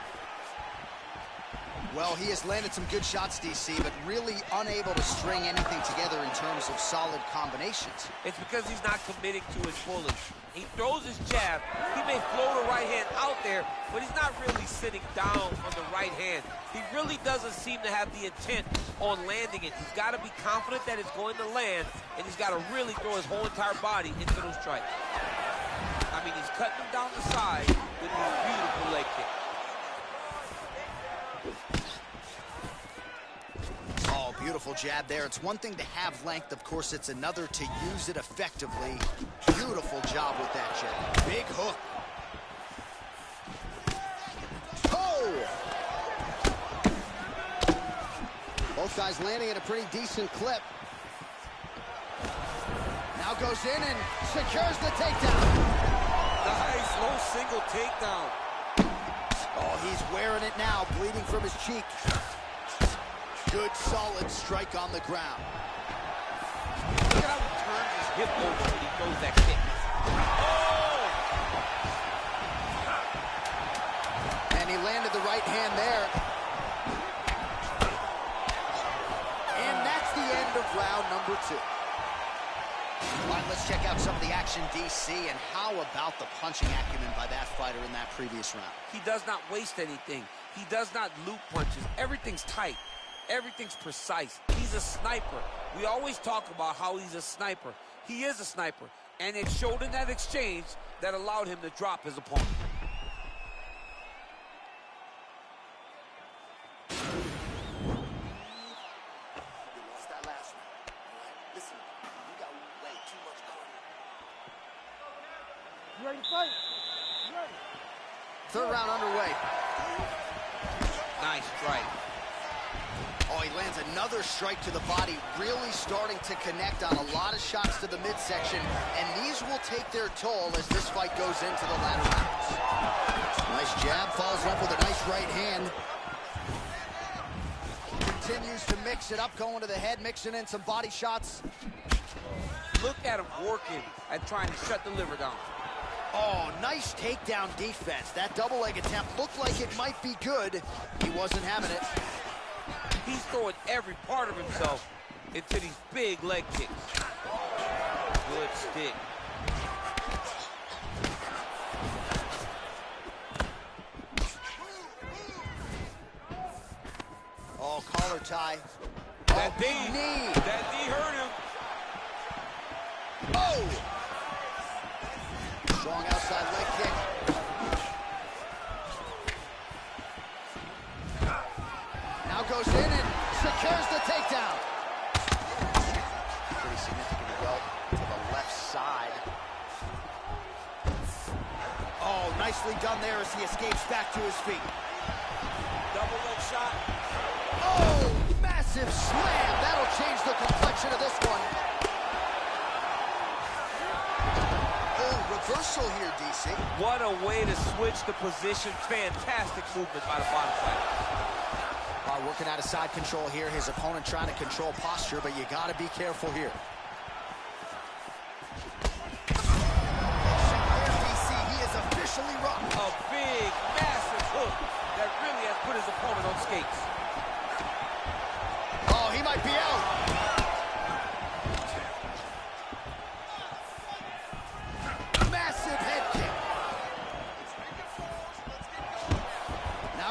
Well, he has landed some good shots, DC, but really unable to string anything together in terms of solid combinations. It's because he's not committing to his bullies. He throws his jab. He may float a right hand out there, but he's not really sitting down on the right hand. He really doesn't seem to have the intent on landing it. He's got to be confident that it's going to land, and he's got to really throw his whole entire body into those strikes. I mean, he's cutting them down the side with these beautiful leg kicks. Beautiful jab there. It's one thing to have length, of course, it's another to use it effectively. Beautiful job with that jab. Big hook. Oh! Both guys landing at a pretty decent clip. Now goes in and secures the takedown. Nice, low single takedown. Oh, he's wearing it now, bleeding from his cheek. Good, solid strike on the ground. Look at how he turns his hip over when he throws that kick. Oh! And he landed the right hand there. And that's the end of round number 2. All right, let's check out some of the action, DC, and how about the punching acumen by that fighter in that previous round? He does not waste anything. He does not loop punches. Everything's tight. Everything's precise. He's a sniper. We always talk about how he's a sniper. He is a sniper, and it showed in that exchange that allowed him to drop his opponent. You ready to fight? You ready? Third round underway. Nice strike. Oh, he lands another strike to the body, really starting to connect on a lot of shots to the midsection, and these will take their toll as this fight goes into the latter rounds. Nice jab, follows up with a nice right hand. Continues to mix it up, going to the head, mixing in some body shots. Look at him working at trying to shut the liver down. Oh, nice takedown defense. That double leg attempt looked like it might be good. He wasn't having it. He's throwing every part of himself into these big leg kicks. Good stick. Oh, collar tie. That oh, big knee. That knee hurt him. Oh! Strong outside leg kick. Now goes in and secures the takedown. Pretty significant welt to the left side. Oh, nicely done there as he escapes back to his feet. Double leg shot. Oh, massive slam. That'll change the complexion of this one. Reversal here, DC. What a way to switch the position. Fantastic movement by the bottom fighter. Working out of side control here. His opponent trying to control posture, but you got to be careful here. There, DC, he is officially rocked. A big, massive hook that really has put his opponent on skates. Oh, he might be out.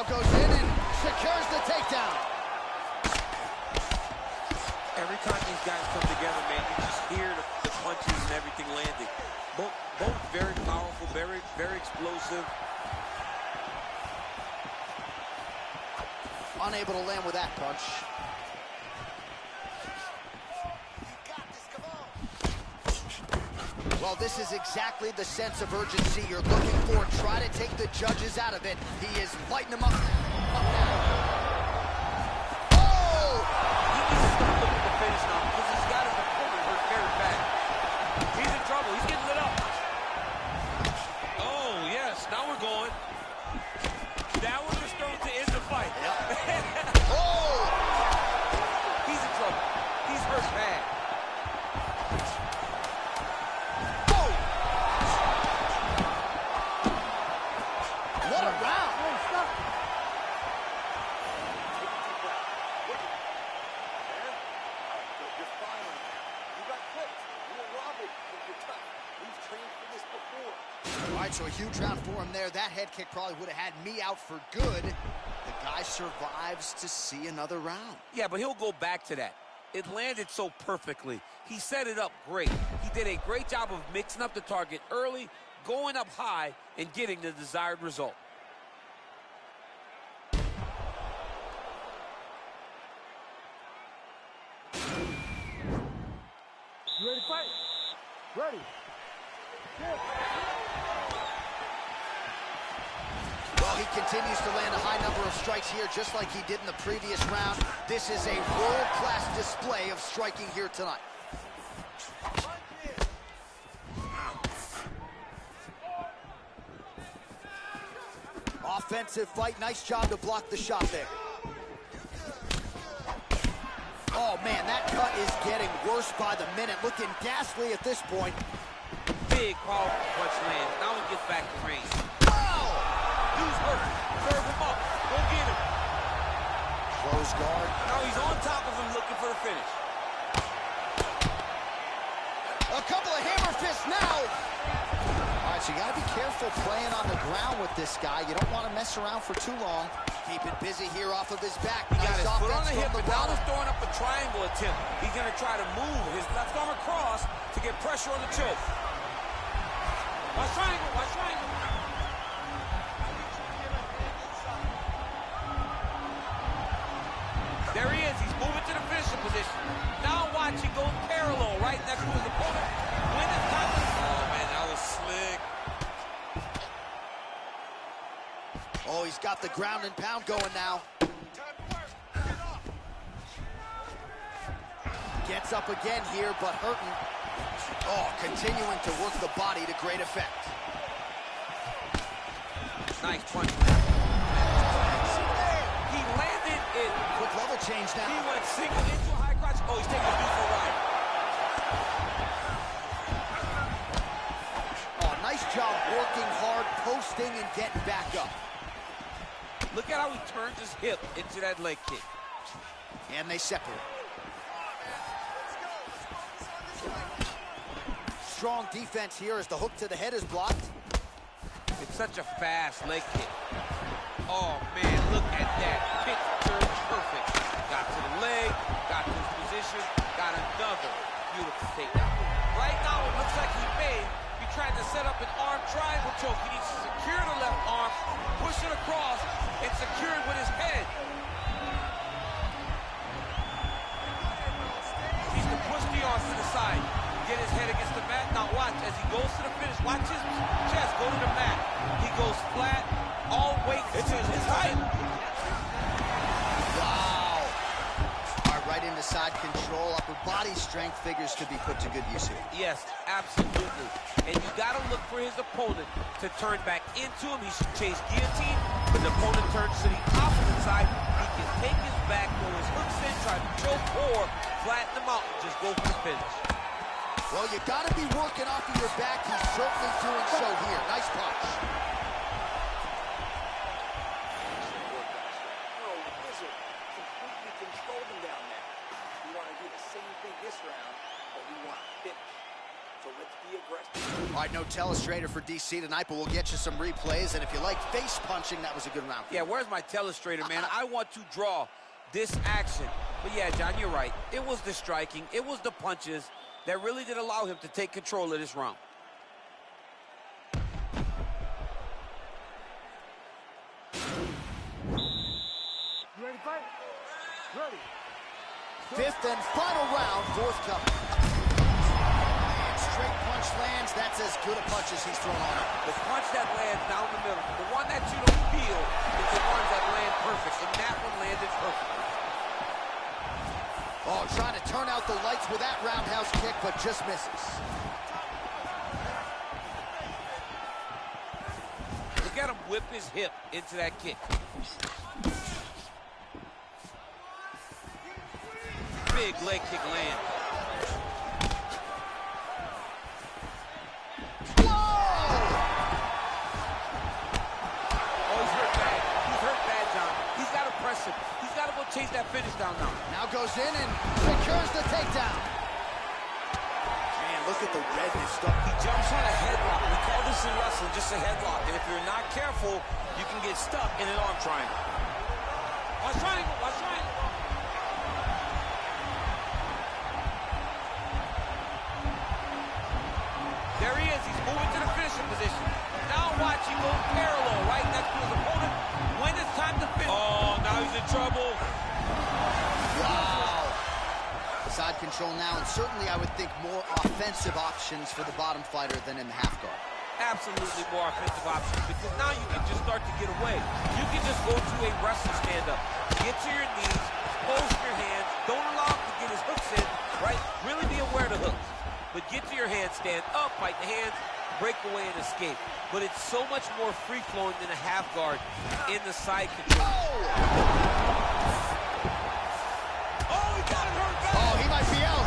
Goes in and secures the takedown. Every time these guys come together, man, you just hear the punches and everything landing. Both very powerful, very, very explosive. Unable to land with that punch. Well, this is exactly the sense of urgency you're looking for. Try to take the judges out of it. He is lighting them up. Oh! He needs to start looking at the finish now because he's got his opponent hurt very bad. He's in trouble. He's getting lit up. Oh, yes. Now we're going. That was the stone to end the fight. Yep. Oh! He's in trouble. He's hurt bad. So a huge round for him there. That head kick probably would have had me out for good. The guy survives to see another round. Yeah, but he'll go back to that. It landed so perfectly. He set it up great. He did a great job of mixing up the target early, going up high, and getting the desired result. You ready to fight? Ready. Well, he continues to land a high number of strikes here, just like he did in the previous round. This is a world-class display of striking here tonight. Offensive fight. Nice job to block the shot there. Oh, man, that cut is getting worse by the minute. Looking ghastly at this point. Big, powerful punch lands. Now he gets back to range. Oh! Dude's hurt. Serve him up. Go get him. Close guard. Now he's on top of him looking for the finish. A couple of hammer fists now. All right, so you got to be careful playing on the ground with this guy. You don't want to mess around for too long. Keep it busy here off of his back. He got his foot on the hip, but now he's throwing up a triangle attempt. He's going to try to move his left arm across to get pressure on the choke. Watch triangle, watch triangle. There he is. He's moving to the finishing position. Now watch, he goes parallel right next to his opponent. When it's time to... Oh, man, that was slick. Oh, he's got the ground and pound going now. Gets up again here, but hurting. Oh, continuing to work the body to great effect. Nice punch. He landed it. Quick level change now. He went single into a high crotch. Oh, he's taking his knee for a ride. Oh, nice job working hard, posting, and getting back up. Look at how he turns his hip into that leg kick. And they separate. Strong defense here as the hook to the head is blocked. It's such a fast leg kick. Oh, man, look at that. Picture perfect. Got to the leg, got to his position, got another beautiful takedown. Right now, it looks like he tried to set up an arm triangle choke. He needs to secure the left arm, push it across, and secure it with his head. He needs to push the arm to the side, get his head against the mat. Now watch, as he goes to the finish, watch his chest go to the mat. He goes flat, all weight to his height. Wow. All right, right into side control. Upper body strength figures to be put to good use here. Yes, absolutely. And you got to look for his opponent to turn back into him. He should chase guillotine. When the opponent turns to the opposite side, he can take his back, throw his hooks in, try to choke, or flatten him out and just go for the finish. Well, you got to be working off of your back. He's certainly doing so here. Nice punch. Completely controlled him down there. We want to do the same thing this round, but we want to finish. So let's be aggressive. All right, no telestrator for DC tonight, but we'll get you some replays. And if you like face punching, that was a good round. Yeah, where's my telestrator, man? I want to draw this action. But yeah, John, you're right. It was the striking, it was the punches that really did allow him to take control of this round. You ready to fight? Ready. Fifth and final round, forthcoming. And straight punch lands. That's as good a punch as he's thrown on him. The punch that lands down the middle, the one that you don't feel, is the ones that land perfect, and that one landed perfectly. Oh, trying to turn out the lights with that roundhouse kick, but just misses. Look at him whip his hip into that kick. Big leg kick land. He's got to go chase that finish down now. Now goes in and secures the takedown. Man, look at the redness stuff. He jumps on a headlock. We call this in wrestling just a headlock. And if you're not careful, you can get stuck in an arm triangle. Watch triangle, watch triangle. There he is. He's moving to the finishing position. Now watch, he goes parallel right next to his opponent. When it's time to finish. Oh, now he's in trouble. Wow. Besides side control now, and certainly I would think more offensive options for the bottom fighter than in the half guard. Absolutely more offensive options, because now you can just start to get away. You can just go to a wrestle stand-up. Get to your knees, post your hands, don't allow him to get his hooks in, right? Really be aware of the hooks. But get to your hands, stand up, fight the hands, break away and escape. But it's so much more free-flowing than a half guard in the side control. Oh, he got him hurt bad. Oh, he might be out.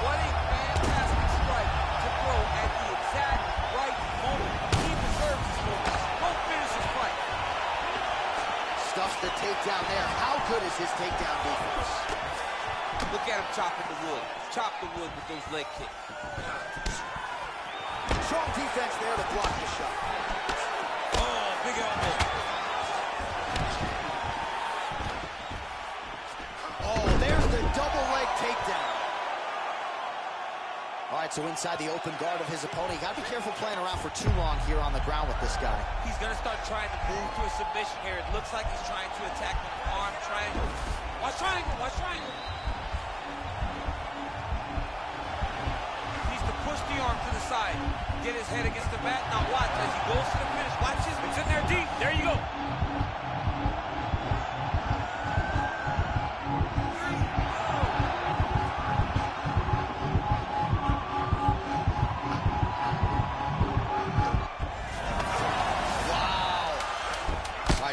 What a fantastic strike to throw at the exact right moment. He deserves this moment. Go finish his fight. Stuffs the takedown there. How good is his takedown defense? Look at him chopping the wood. Chop the wood with those leg kicks. Strong defense there to block the shot. Oh, big elbow. Oh, there's the double leg takedown. All right, so inside the open guard of his opponent. You got to be careful playing around for too long here on the ground with this guy. He's going to start trying to move to a submission here. It looks like he's trying to attack with the arm triangle. Watch triangle, watch triangle. Needs to push the arm to the side. Get his head against the mat. Now watch as he goes to the finish. Watch his. It's in there deep. There you go.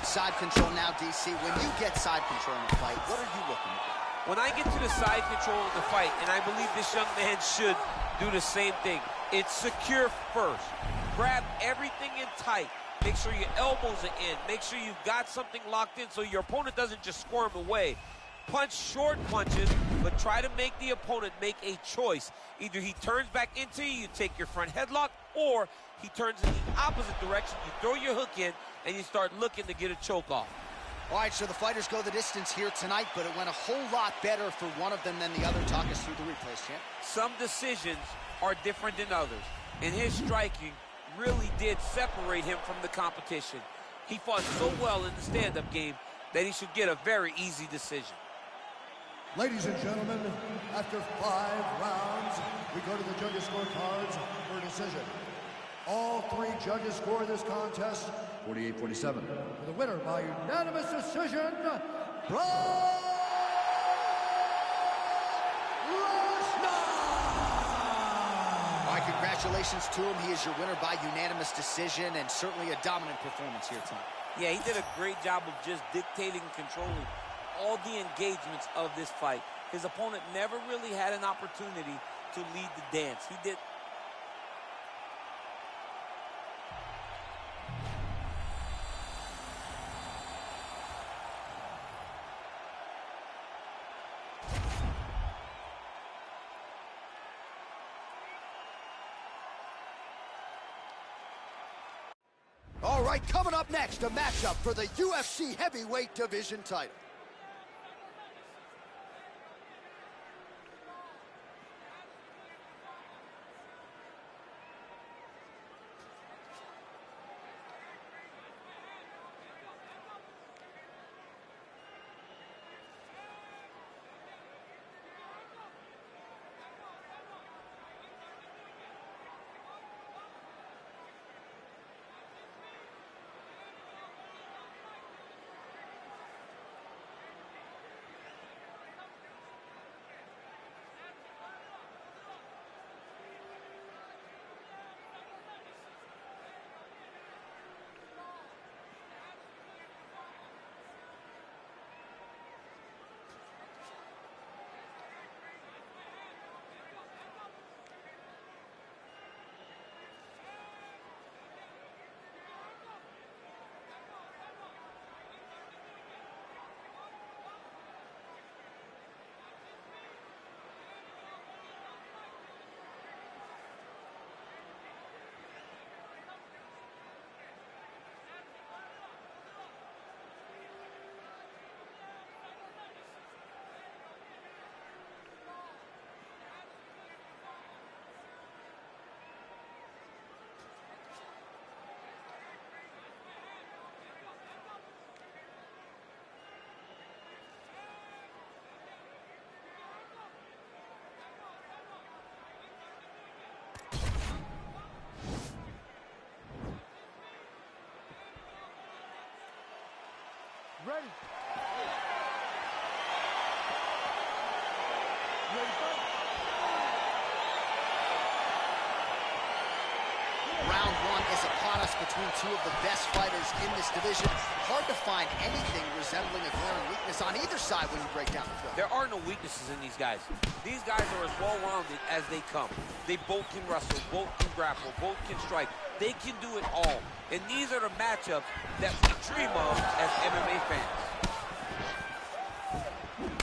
Side control now, DC. When you get side control in a fight, what are you looking for? When I get to the side control of the fight, and I believe this young man should do the same thing, it's secure first. Grab everything in tight. Make sure your elbows are in. Make sure you've got something locked in so your opponent doesn't just squirm away. Punch short punches, but try to make the opponent make a choice. Either he turns back into you, you take your front headlock, or he turns in the opposite direction, you throw your hook in, and you start looking to get a choke off. All right, so the fighters go the distance here tonight, but it went a whole lot better for one of them than the other. Talk us through the replays, champ. Some decisions are different than others, and his striking really did separate him from the competition. He fought so well in the stand-up game that he should get a very easy decision. Ladies and gentlemen, after 5 rounds, we go to the judges' scorecards for a decision. All 3 judges score this contest 48-47. For the winner by unanimous decision, Brock Lesnar! All right, congratulations to him. He is your winner by unanimous decision, and certainly a dominant performance here tonight. Yeah, he did a great job of just dictating and controlling all the engagements of this fight. His opponent never really had an opportunity to lead the dance. He did. All right, coming up next, a matchup for the UFC heavyweight division title. Ready. Ready, fight. Round one is upon us between two of the best fighters in this division. Hard to find anything resembling a glaring weakness on either side when you break down the film. There are no weaknesses in these guys. These guys are as well-rounded as they come. They both can wrestle, both can grapple, both can strike. They can do it all. And these are the matchups that we dream of as MMA fans.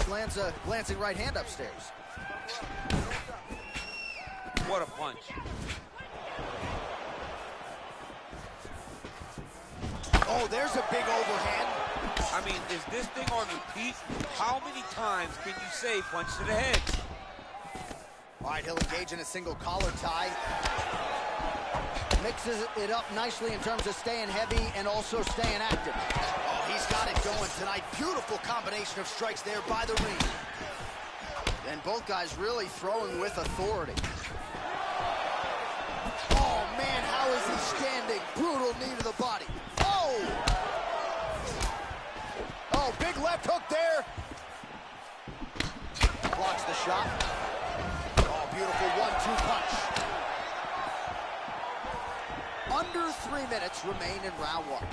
Lands a glancing right hand upstairs. What a punch. Oh, there's a big overhand. I mean, is this thing on repeat? How many times can you say punch to the head? All right, he'll engage in a single collar tie. Mixes it up nicely in terms of staying heavy and also staying active. Oh, he's got it going tonight. Beautiful combination of strikes there by the ring. And both guys really throwing with authority. Oh, man, how is he standing? Brutal knee to the body. Oh! Oh, big left hook there. Blocks the shot. Oh, beautiful 1-2 punch. Under 3 minutes remain in round one.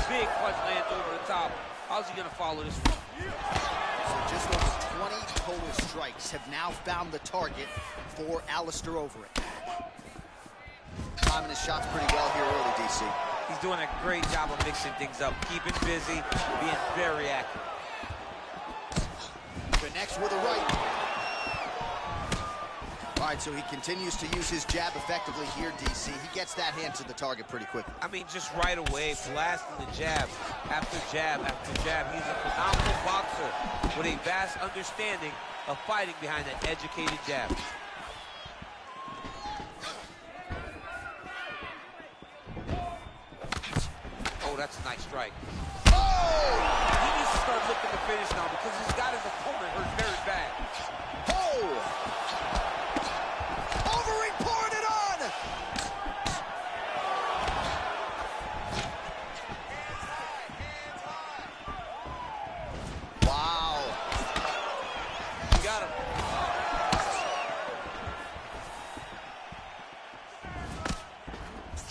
Big punch lands over the top. How's he gonna follow this one? So just over 20 total strikes have now found the target for Alistair Overeem. Timing his shots pretty well here early, DC. He's doing a great job of mixing things up, keeping busy, being very active. Connects with a right. All right, so he continues to use his jab effectively here, DC. He gets that hand to the target pretty quickly. I mean, just right away, blasting the jab after jab after jab. He's a phenomenal boxer with a vast understanding of fighting behind that educated jab. Oh, that's a nice strike. Oh! He needs to start looking to finish now because he's got his opponent hurt very bad. Oh! Overeem pouring it on! Wow. You got him.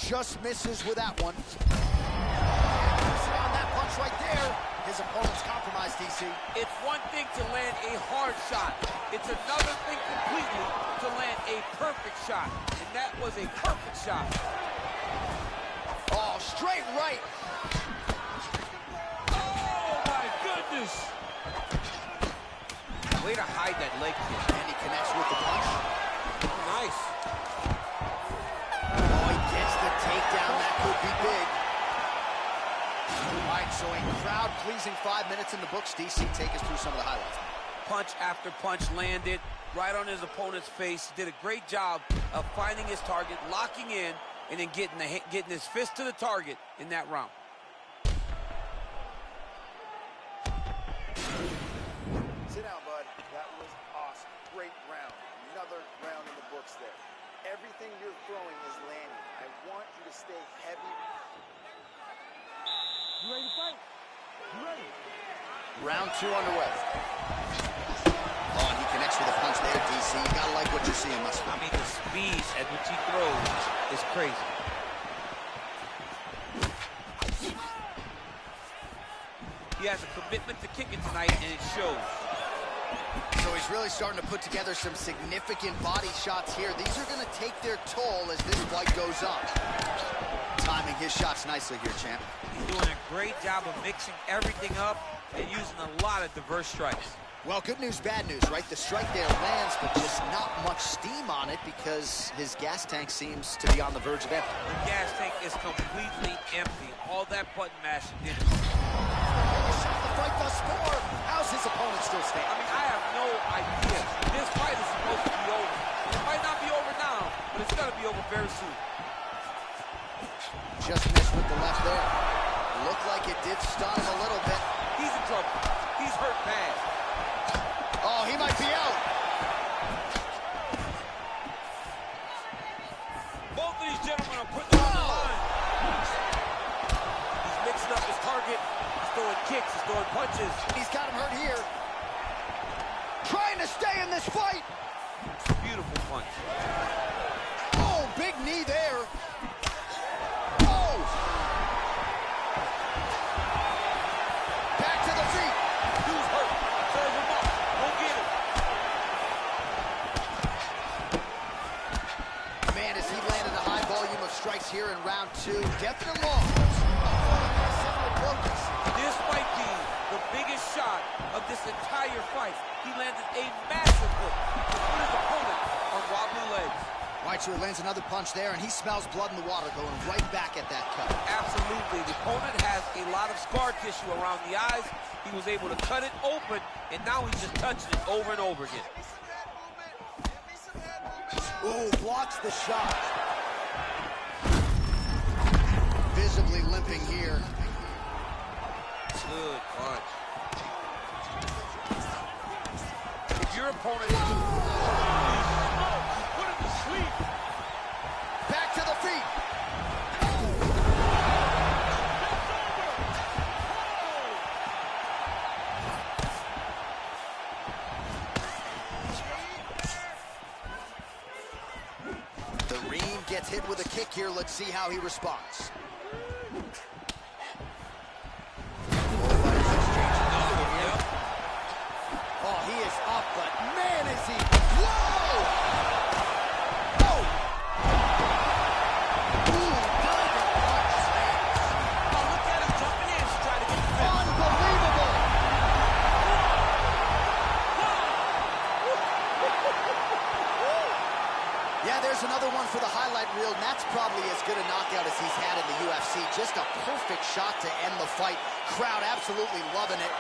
Just misses with that one. On that punch right there. His opponent's compromised, DC. It's one thing to land a hard shot. It's another thing completely to land a perfect shot. And that was a perfect shot. Oh, straight right. Oh, my goodness. Way to hide that leg kick. And he connects with the punch. Nice. Oh, he gets the takedown. That could be big. All right, so a crowd-pleasing 5 minutes in the books. DC, take us through some of the highlights. Punch after punch landed right on his opponent's face. Did a great job of finding his target, locking in, and then getting his fist to the target in that round. Sit down, bud. That was awesome. Great round. Another round in the books there. Everything you're throwing is landing. I want you to stay heavy. You ready to fight? You ready? Round two underway. Oh, and he connects with a punch there, DC. You gotta like what you're seeing, Usman. I mean, the speed at which he throws is crazy. He has a commitment to kicking tonight, and it shows. So he's really starting to put together some significant body shots here. These are going to take their toll as this fight goes on. Timing his shots nicely here, champ. He's doing a great job of mixing everything up and using a lot of diverse strikes. Well, good news, bad news, right? The strike there lands, but just not much steam on it because his gas tank seems to be on the verge of empty. The gas tank is completely empty. All that button mashing did. Shot the fight thus far. How's his opponent still I standing? mean, I have no idea. This fight is supposed to be over. It might not be over now, but it's going to be over very soon. Just missed with the left there. Looked like it did stun him a little bit. He's in trouble. He's hurt bad. Oh, he might be out. Both of these gentlemen are putting it on the line. He's mixing up his target. He's throwing kicks, he's throwing punches. He's got him hurt here. Trying to stay in this fight. Beautiful punch. Oh, big knee there. Oh! Back to the feet. Dude's hurt. Serve him up. Go get him. Man, as he landed a high volume of strikes here in round 2. Definite loss. This might be the biggest shot of this entire fight. He landed a massive hook to put his opponent on wobbly legs. All right, so he lands another punch there, and he smells blood in the water, going right back at that cut. Absolutely. The opponent has a lot of scar tissue around the eyes. He was able to cut it open, and now he's just touching it over and over again. Ooh, blocks the shot. Visibly limping here. Good punch. If your opponent is put him to sleep. Back to the feet. The Reem gets hit with a kick here. Let's see how he responds. Oh, he is up, but man, is he... Whoa! Oh! Ooh, diving punch. Oh, look at him jumping in to try to get the finish. Unbelievable! Yeah, there's another one for the highlight reel, and that's probably as good a knockout as he's had in the UFC. Just a perfect shot to end the fight. Crowd absolutely loving it.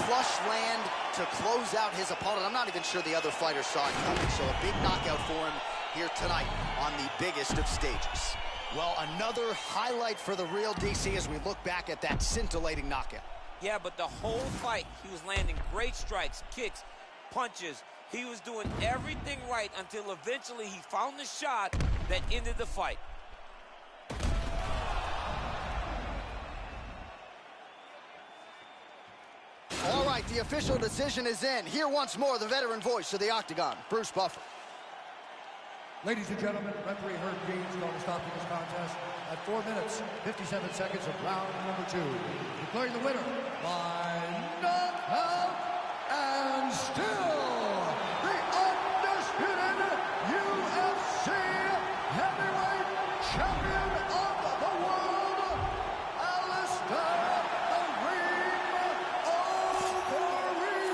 Flush land to close out his opponent. I'm not even sure the other fighter saw it coming, so a big knockout for him here tonight on the biggest of stages. Well, another highlight for the real DC as we look back at that scintillating knockout. Yeah, but the whole fight, he was landing great strikes, kicks, punches. He was doing everything right until eventually he found the shot that ended the fight. All right, the official decision is in. Here once more, the veteran voice of the Octagon, Bruce Buffer. Ladies and gentlemen, referee Herb Dean is going to stop this contest at 4 minutes, 57 seconds of round number 2. Declaring the winner by knockout and still the undisputed UFC heavyweight champion of the world, Alistair the Reem Overeem.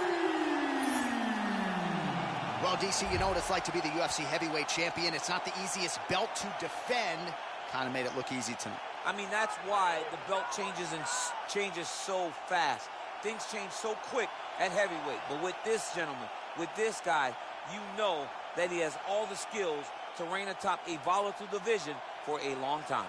Well, DC, you know what it's like to be the UFC heavyweight champion. It's not the easiest belt to defend. Kind of made it look easy tonight. I mean, that's why the belt changes so fast. Things change so quick at heavyweight. But with this gentleman, with this guy, you know that he has all the skills to reign atop a volatile division for a long time.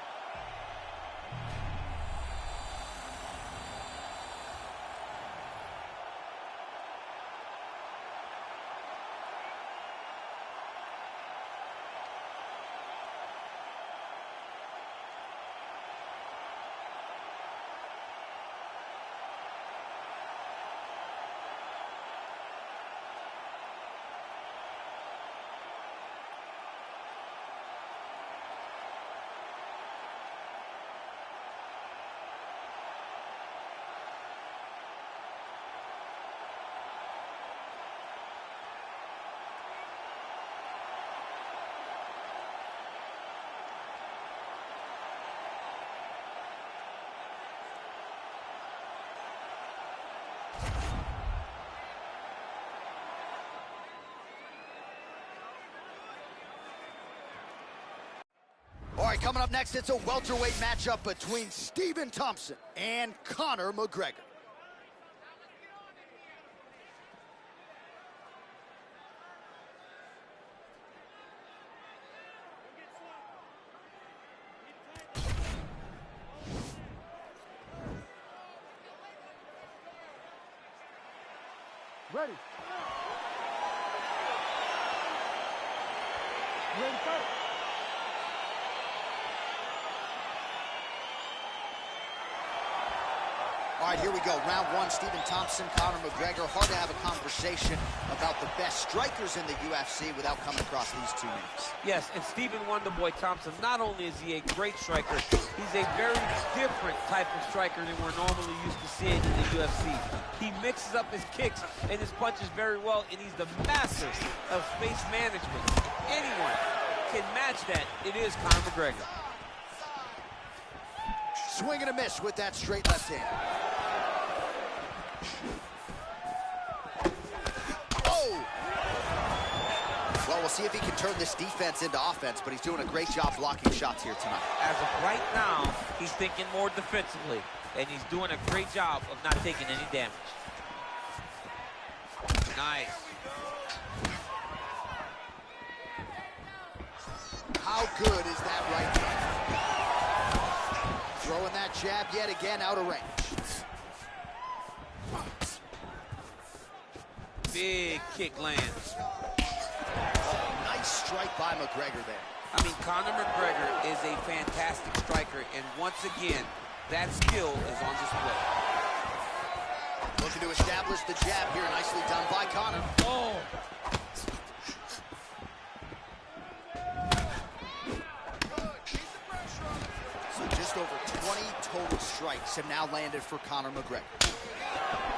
All right, coming up next, it's a welterweight matchup between Stephen Thompson and Conor McGregor. Ready. Ready to fight. All All right, here we go. Round one, Stephen Thompson, Conor McGregor. Hard to have a conversation about the best strikers in the UFC without coming across these two names. Yes, and Stephen Wonderboy Thompson, not only is he a great striker, he's a very different type of striker than we're normally used to seeing in the UFC. He mixes up his kicks and his punches very well, and he's the master of space management. If anyone can match that, it is Conor McGregor. Swing and a miss with that straight left hand. Oh! Well, we'll see if he can turn this defense into offense, but he's doing a great job blocking shots here tonight. As of right now, he's thinking more defensively, and he's doing a great job of not taking any damage. Nice. How good is that right hand? Throwing that jab yet again out of range. Big kick lands. Nice strike by McGregor there. I mean, Conor McGregor is a fantastic striker, and once again, that skill is on display. Looking to establish the jab here. Nicely done by Conor. Oh! So just over 20 total strikes have now landed for Conor McGregor.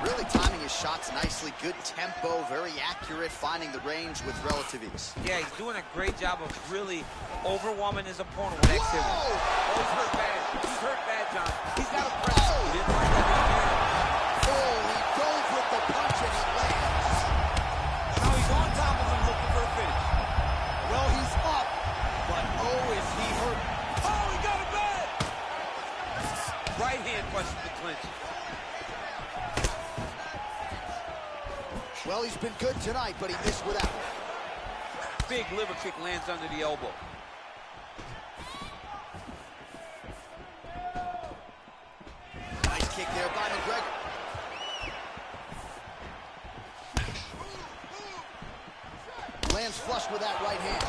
Really timing his shots nicely. Good tempo, very accurate, finding the range with relative ease. Yeah, he's doing a great job of really overwhelming his opponent with activity. Oh, he's hurt bad. He's hurt bad, John. He's got a press. He didn't like that. Oh, he goes with the punch and he lands. Now he's on top of him looking for a finish. Well, he's up, but oh, is he hurt. Oh, he got it bad. Right hand punches the clinch. Well, he's been good tonight, but he missed with that one. Big liver kick lands under the elbow. Nice kick there by McGregor. Lands flush with that right hand.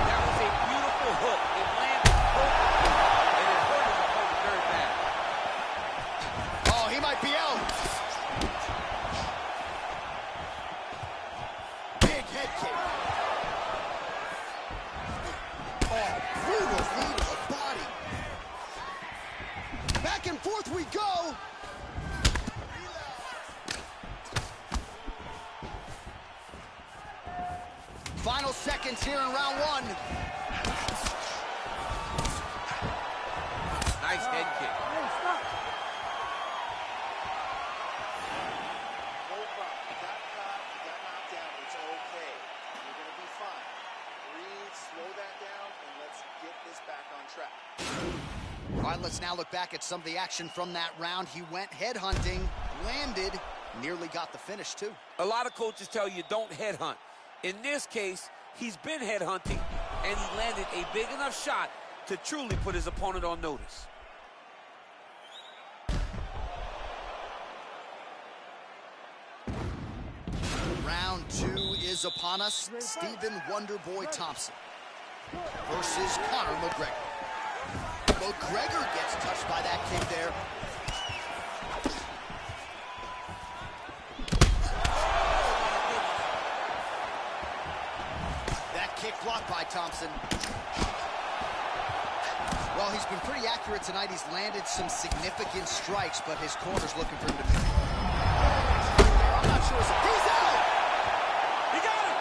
That was a beautiful hook. It landed perfectly, and it hurt his opponent very bad. Oh, he might be out. Big head kick. Oh, brutal knee to the body. Back and forth we go. Final seconds here in round one. Nice head kick. Hey, stop. No problem. You got caught, you got knocked down. It's okay. You're going to be fine. Breathe, slow that down, and let's get this back on track. All right, let's now look back at some of the action from that round. He went headhunting, landed, nearly got the finish too. A lot of coaches tell you don't headhunt. In this case, he's been headhunting, and he landed a big enough shot to truly put his opponent on notice. Round two is upon us. Stephen Wonderboy Thompson versus Conor McGregor. McGregor gets touched by that kick there. That kick blocked by Thompson. Well, he's been pretty accurate tonight. He's landed some significant strikes, but his corner's looking for him to make. I'm not sure. He's out! He got it!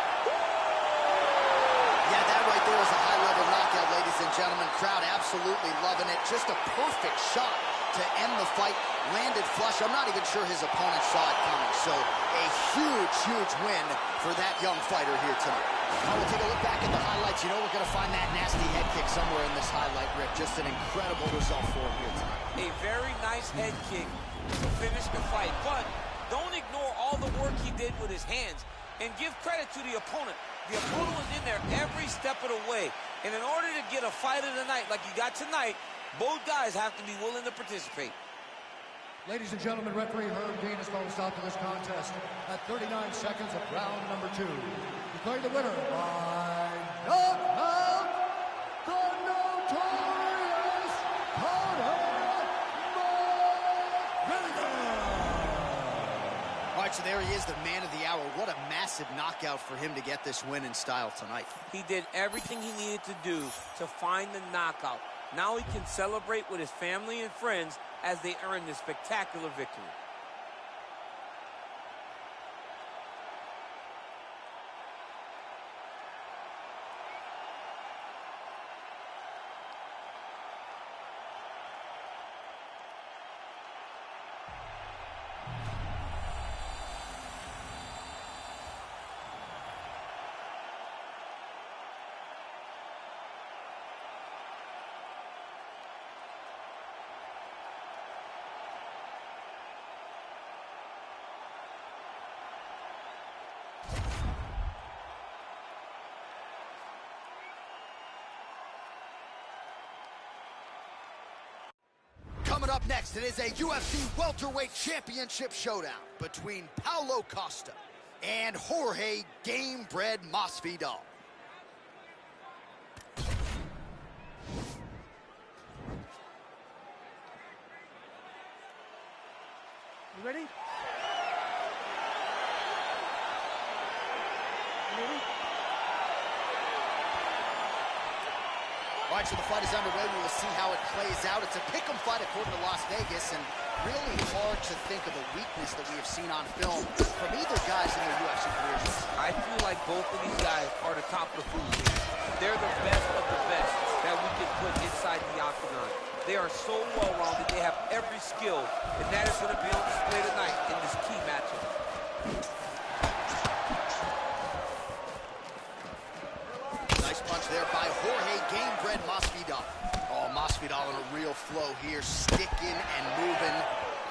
Yeah, that right there is a high-level knockout, ladies and gentlemen. Crowd absolutely loving it. Just a perfect shot to end the fight. Landed flush. I'm not even sure his opponent saw it coming. So a huge, huge win for that young fighter here tonight. Now we'll take a look back at the highlights. You know we're going to find that nasty head kick somewhere in this highlight, Rick. Just an incredible result for him here tonight. A very nice head kick to finish the fight, but don't ignore all the work he did with his hands, and give credit to the opponent. The opponent was in there every step of the way, and in order to get a fight of the night like you got tonight, both guys have to be willing to participate. Ladies and gentlemen, referee Herb Dean has called a stop to this contest at 39 seconds of round number 2. Declaring the winner by knockout, the notorious Conor right, so there he is, the man of the hour. What a massive knockout for him to get this win in style tonight. He did everything he needed to do to find the knockout. Now he can celebrate with his family and friends as they earn this spectacular victory. Coming up next, it is a UFC welterweight championship showdown between Paulo Costa and Jorge Gamebred Masvidal. You ready? All right, so the fight is underway. We will see how it plays out. It's a pick'em fight according to Las Vegas, and really hard to think of a weakness that we have seen on film from either guys in their UFC careers. I feel like both of these guys are the top of the food chain. They're the best of the best that we can put inside the octagon. They are so well-rounded. They have every skill, and that is going to be on display tonight in this key matchup. Nice punch there by Jorge Gamebred Masvidal. Oh, Masvidal in a real flow here, sticking and moving.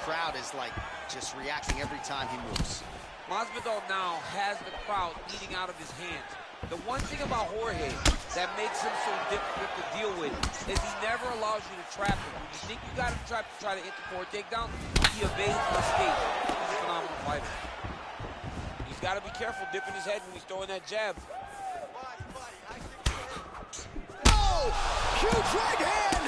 Crowd is like just reacting every time he moves. Masvidal now has the crowd eating out of his hands. The one thing about Jorge that makes him so difficult to deal with is he never allows you to trap him. When you think you got him trapped to try to hit the forward takedown, he evades the escape. He's a phenomenal fighter. He's got to be careful dipping his head when he's throwing that jab. Oh, huge right hand!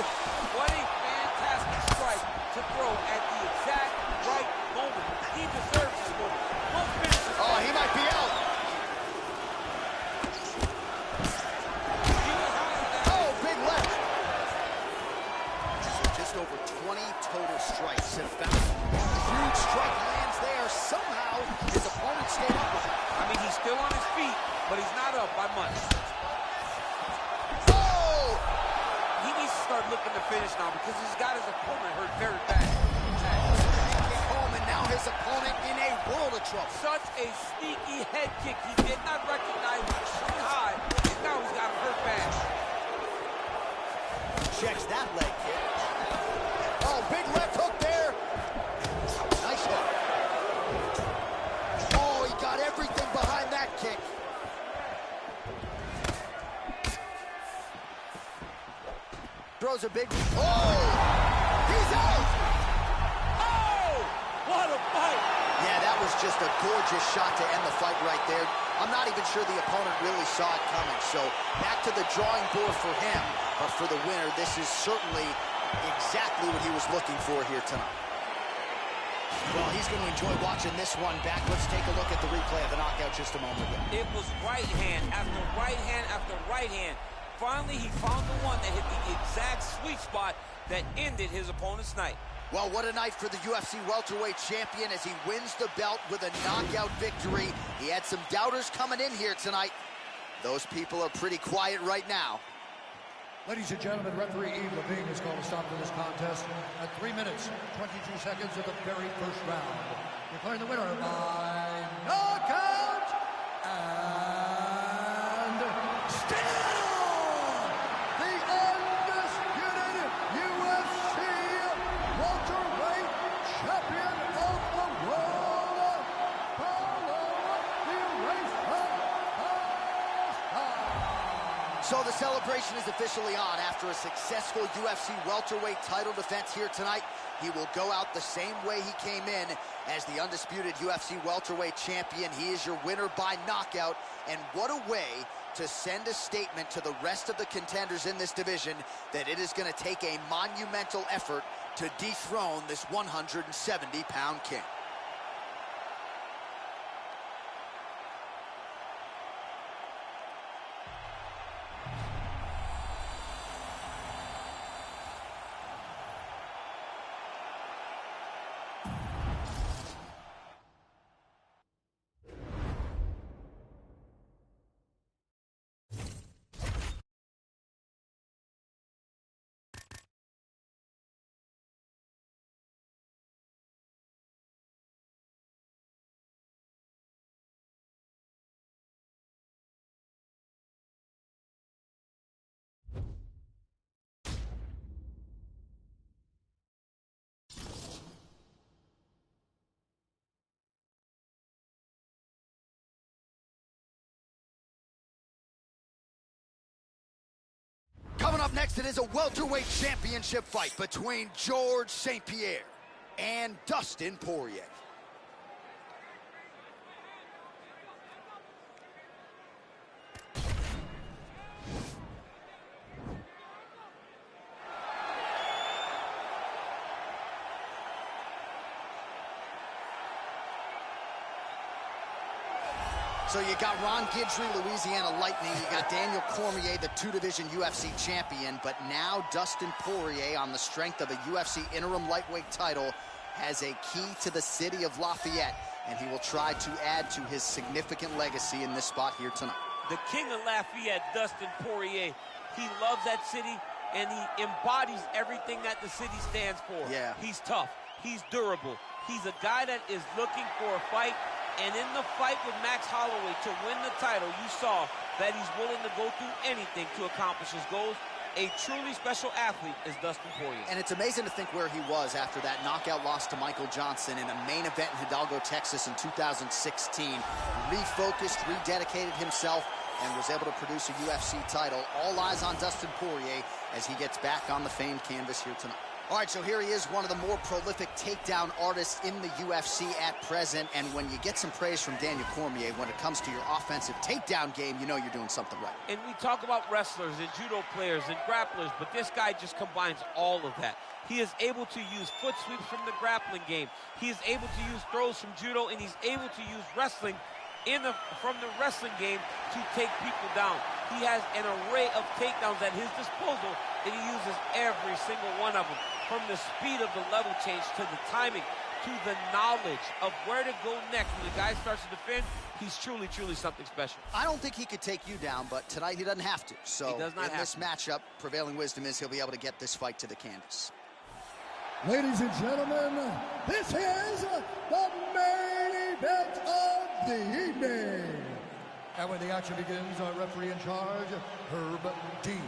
What a fantastic strike to throw at the exact right moment. He deserves this moment. Oh, he might be out. Oh, big left. So just over 20 total strikes have found. Huge strike lands there. Somehow his opponent stayed up with him. I mean, he's still on his feet, but he's not up by much. He needs to start looking to finish now because he's got his opponent hurt very bad. And now his opponent in a world of trouble. Such a sneaky head kick. He did not recognize it was shooting high, and now he's got him hurt bad. Checks that leg kick. Oh, big left hook there. Nice hook. Oh, he got everything behind that kick. Throws a big... Oh! He's out! What a fight! Yeah, that was just a gorgeous shot to end the fight right there. I'm not even sure the opponent really saw it coming. So back to the drawing board for him. But for the winner, this is certainly exactly what he was looking for here tonight. Well, he's going to enjoy watching this one back. Let's take a look at the replay of the knockout just a moment ago. It was right hand after right hand after right hand. Finally, he found the one that hit the exact sweet spot that ended his opponent's night. Well, what a night for the UFC welterweight champion as he wins the belt with a knockout victory. He had some doubters coming in here tonight. Those people are pretty quiet right now. Ladies and gentlemen, referee Yves Levine has called a stop to this contest at 3 minutes, 22 seconds of the very first round. Declaring the winner by knockout and still the undisputed UFC welterweight champion of the world, Paulo the Eraser Costa. So the celebration is officially on. After a successful UFC welterweight title defense here tonight, he will go out the same way he came in as the undisputed UFC welterweight champion. He is your winner by knockout, and what a way to send a statement to the rest of the contenders in this division that it is going to take a monumental effort to dethrone this 170-pound king. next, it is a welterweight championship fight between Georges St-Pierre and Dustin Poirier. So you got Ron Guidry, Louisiana Lightning. You got Daniel Cormier, the two-division UFC champion. But now Dustin Poirier, on the strength of a UFC interim lightweight title, has a key to the city of Lafayette, and he will try to add to his significant legacy in this spot here tonight. The king of Lafayette, Dustin Poirier, he loves that city, and he embodies everything that the city stands for. Yeah. He's tough. He's durable. He's a guy that is looking for a fight. And in the fight with Max Holloway to win the title, you saw that he's willing to go through anything to accomplish his goals. A truly special athlete is Dustin Poirier. And it's amazing to think where he was after that knockout loss to Michael Johnson in a main event in Hidalgo, Texas in 2016. Refocused, rededicated himself, and was able to produce a UFC title. All eyes on Dustin Poirier as he gets back on the famed canvas here tonight. All right, so here he is, one of the more prolific takedown artists in the UFC at present. And when you get some praise from Daniel Cormier when it comes to your offensive takedown game, you know you're doing something right. And we talk about wrestlers and judo players and grapplers, but this guy just combines all of that. He is able to use foot sweeps from the grappling game. He is able to use throws from judo, and he's able to use wrestling from the wrestling game to take people down. He has an array of takedowns at his disposal, and he uses every single one of them. From the speed of the level change to the timing to the knowledge of where to go next when the guy starts to defend, he's truly, truly something special. I don't think he could take you down, but tonight he doesn't have to. So he does not in this matchup, prevailing wisdom is he'll be able to get this fight to the canvas. Ladies and gentlemen, this is the main event of the evening. And when the action begins, our referee in charge, Herb Dean.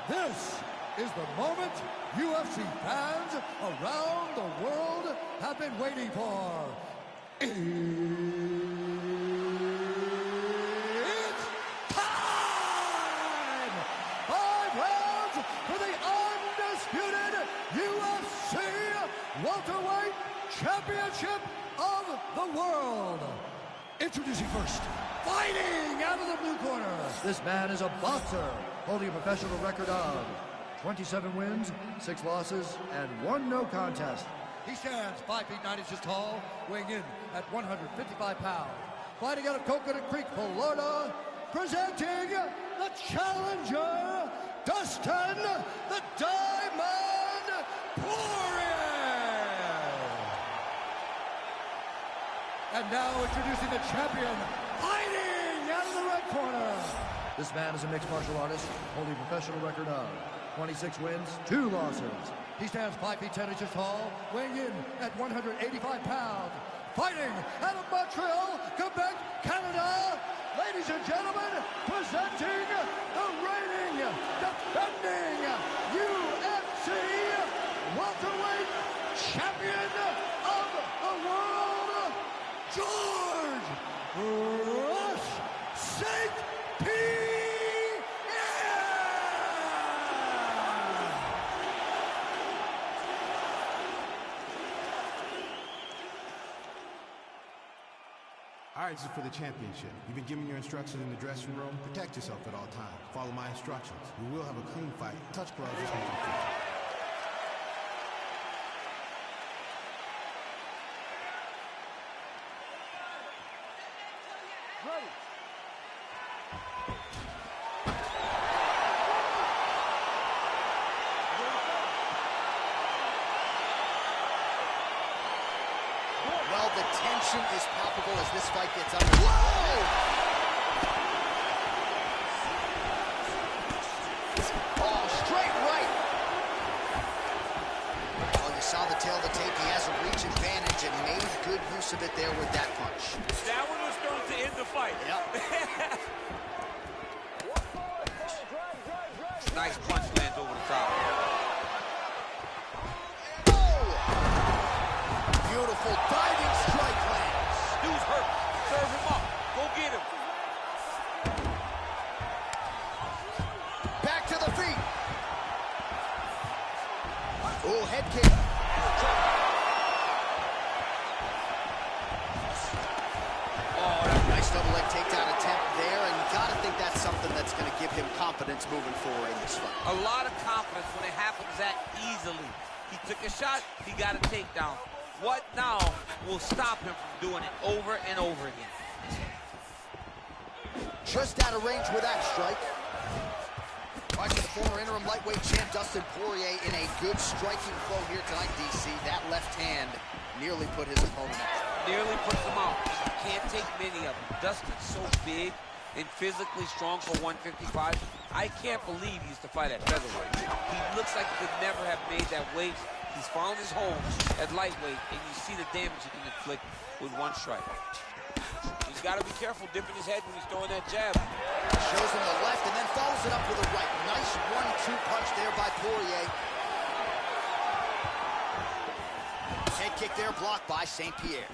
This is the moment UFC fans around the world have been waiting for. It's time! 5 rounds for the undisputed UFC welterweight championship of the world. Introducing first, fighting out of the blue corner. This man is a boxer, holding a professional record of 27 wins, 6 losses, and 1 no contest. He stands 5 feet 9 inches tall, weighing in at 155 pounds. Fighting out of Coconut Creek, Florida, presenting the challenger, Dustin the Diamond Poirier. And now introducing the champion, fighting out of the red corner. This man is a mixed martial artist, holding a professional record of 26 wins, 2 losses. He stands 5 feet 10 inches tall, weighing in at 185 pounds. Fighting out of Montreal, Quebec, Canada, ladies and gentlemen, presenting the reigning, defending UFC welterweight champion of the world, Georges St-Pierre. All right, this is for the championship. You've been given your instructions in the dressing room. Protect yourself at all times. Follow my instructions. We will have a clean fight. Touch gloves just make it fit. Ready. Well, the tension is palpable as this fight gets underway. Whoa! Oh, straight right. Oh, you saw the tail of the tape. He has a reach advantage and made good use of it there with that punch. That one was thrown to end the fight. Yep. Nice punch lands over the top. Beautiful diving strike lands. Dude's hurt. Serve him up. Go get him. head kick. Nice double leg takedown attempt there, and you gotta think that's something that's gonna give him confidence moving forward in this fight. A lot of confidence when it happens that easily. He took a shot, he got a takedown. What now will stop him from doing it over and over again? Just out of range with that strike. All right, so the former interim lightweight champ Dustin Poirier in a good striking flow here tonight, DC. That left hand nearly put his opponent out. Nearly puts him out. You can't take many of them. Dustin's so big and physically strong for 155. I can't believe he used to fight at featherweight. He looks like he could never have made that weight. He's found his home at lightweight, and you see the damage he can inflict with one strike. He's got to be careful dipping his head when he's throwing that jab. Shows him the left and then follows it up with a right. Nice 1-2 punch there by Poirier. Head kick there blocked by St. Pierre.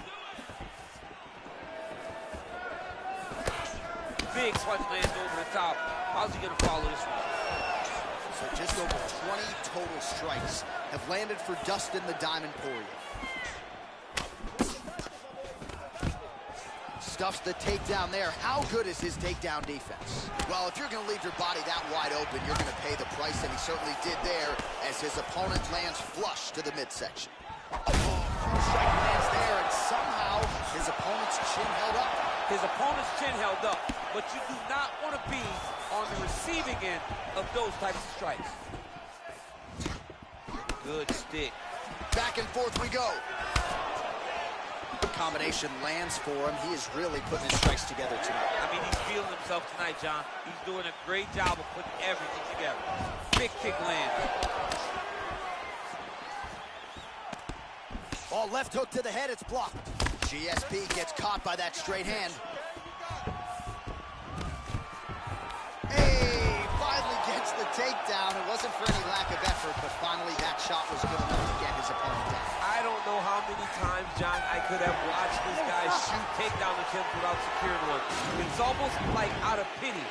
Big punch lands over the top. How's he going to follow this one? So just over 20 total strikes have landed for Dustin the Diamond Poirier. Stuffs the takedown there. How good is his takedown defense? Well, if you're going to leave your body that wide open, you're going to pay the price, and he certainly did there as his opponent lands flush to the midsection. Strike lands there, and somehow his opponent's chin held up. His opponent's chin held up, but you do not want to be on the receiving end of those types of strikes. Good stick. Back and forth we go. Combination lands for him. He is really putting his strikes together tonight. I mean, he's feeling himself tonight, John. He's doing a great job of putting everything together. Big kick lands. Oh, left hook to the head, it's blocked. GSP gets caught by that straight hand. Hey, finally gets the takedown. It wasn't for any lack of effort, but finally that shot was good enough to get his opponent down. I don't know how many times, John, I could have watched this guy shoot takedown attempts without securing one. It's almost like out of pity.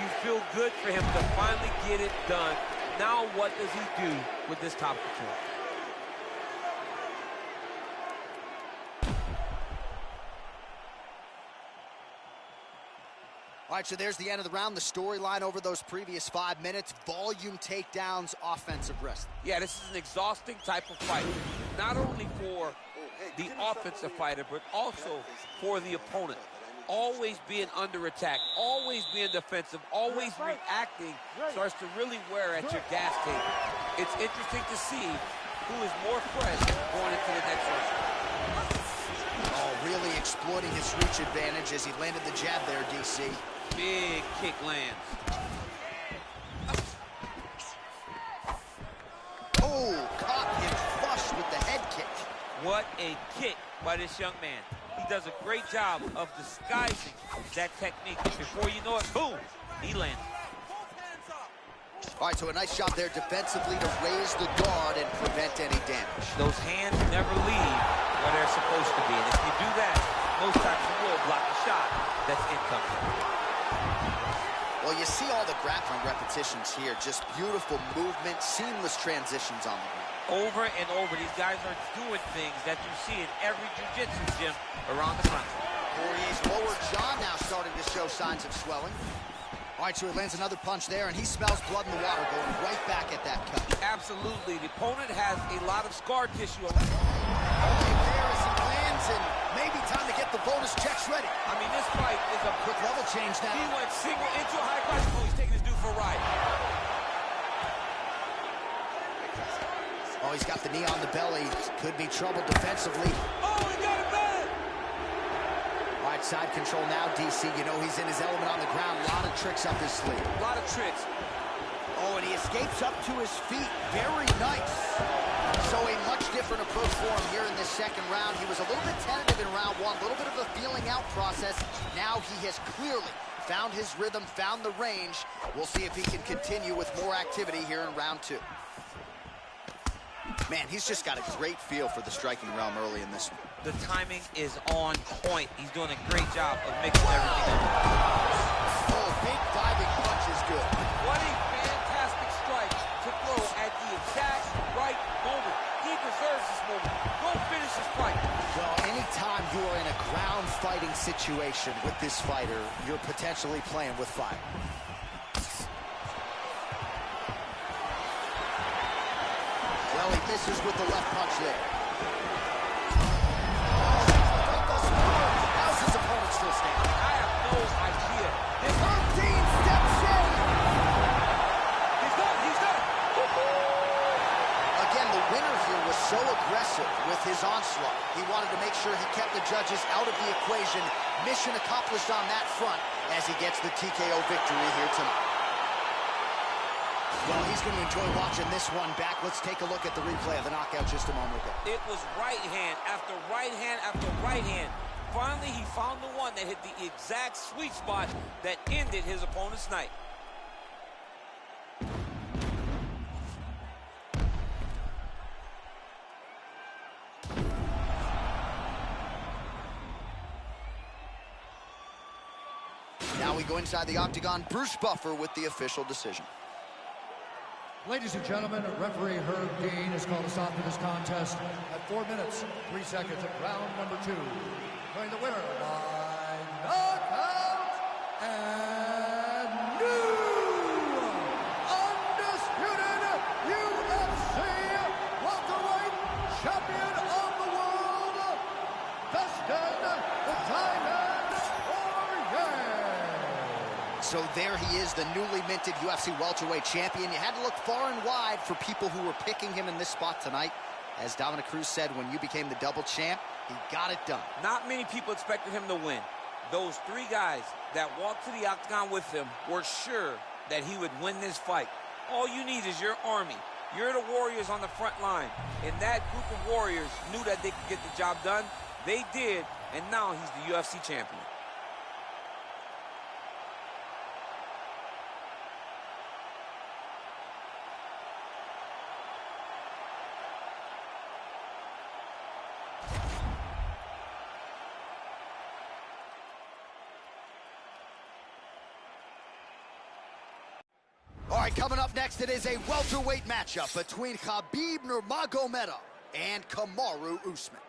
You feel good for him to finally get it done. Now what does he do with this top control? All right, so there's the end of the round. The storyline over those previous 5 minutes, volume takedowns, offensive wrestling. Yeah, this is an exhausting type of fight. Not only for the offensive fighter, but also for the opponent. Always being under attack, always being defensive, always reacting starts to really wear at your gas tank. It's interesting to see who is more fresh going into the next round. Oh, really exploiting his reach advantage as he landed the jab there, DC. Big kick lands. Oh, caught him flush with the head kick. What a kick by this young man. He does a great job of disguising that technique. Before you know it, boom, he lands. All right, so a nice shot there defensively to raise the guard and prevent any damage. Those hands never leave where they're supposed to be. And if you do that, most times you will block a shot that's incoming. Well, you see all the grappling repetitions here. Just beautiful movement, seamless transitions on the ground. Over and over, these guys are doing things that you see in every jiu-jitsu gym around the country. Poirier's lower jaw now starting to show signs of swelling. All right, so he lands another punch there, and he smells blood in the water, going right back at that cut. Absolutely. The opponent has a lot of scar tissue. Okay, there as he lands, and maybe time to get the bonus checks ready. I mean, this fight is a Quick level change now. He went single into a high cross. Oh, he's taking his dude for a ride. Oh, he's got the knee on the belly. Could be trouble defensively. Oh, he got it back! All right, side control now, DC. You know he's in his element on the ground. A lot of tricks up his sleeve. A lot of tricks. Oh, and he escapes up to his feet. Very nice. So a much different approach for him here in this second round. He was a little bit tentative in round one, a little bit of a feeling out process. Now he has clearly found his rhythm, found the range. We'll see if he can continue with more activity here in round two. Man, he's just got a great feel for the striking realm early in this one. The timing is on point. He's doing a great job of mixing everything up. Oh, big diving punch is good. What a fantastic strike to throw at the exact right moment. fighting situation with this fighter, you're potentially playing with fire. Well, he misses with the left punch there. How's his opponent still standing? I have no idea. This 13-step shake. He's done. Again, the winner here was so aggressive with his onslaught. He wanted to make sure he kept the judges out of the equation. Mission accomplished on that front as he gets the TKO victory here tonight. Well, he's going to enjoy watching this one back. Let's take a look at the replay of the knockout just a moment ago. It was right hand after right hand after right hand. Finally, he found the one that hit the exact sweet spot that ended his opponent's night. Now we go inside the octagon. Bruce Buffer with the official decision. Ladies and gentlemen, referee Herb Dean has called a stop to this contest at 4 minutes, 3 seconds of round number 2. Declaring the winner by knockout and new undisputed UFC welterweight champion of the world, Dustin the Diamond Poirier. So there he is, the newly minted UFC welterweight champion. You had to look far and wide for people who were picking him in this spot tonight. As Dominic Cruz said, when you became the double champ, he got it done. Not many people expected him to win. Those 3 guys that walked to the octagon with him were sure that he would win this fight. All you need is your army. You're the warriors on the front line. And that group of warriors knew that they could get the job done. They did, and now he's the UFC champion. All right, coming up next, it is a welterweight matchup between Khabib Nurmagomedov and Kamaru Usman.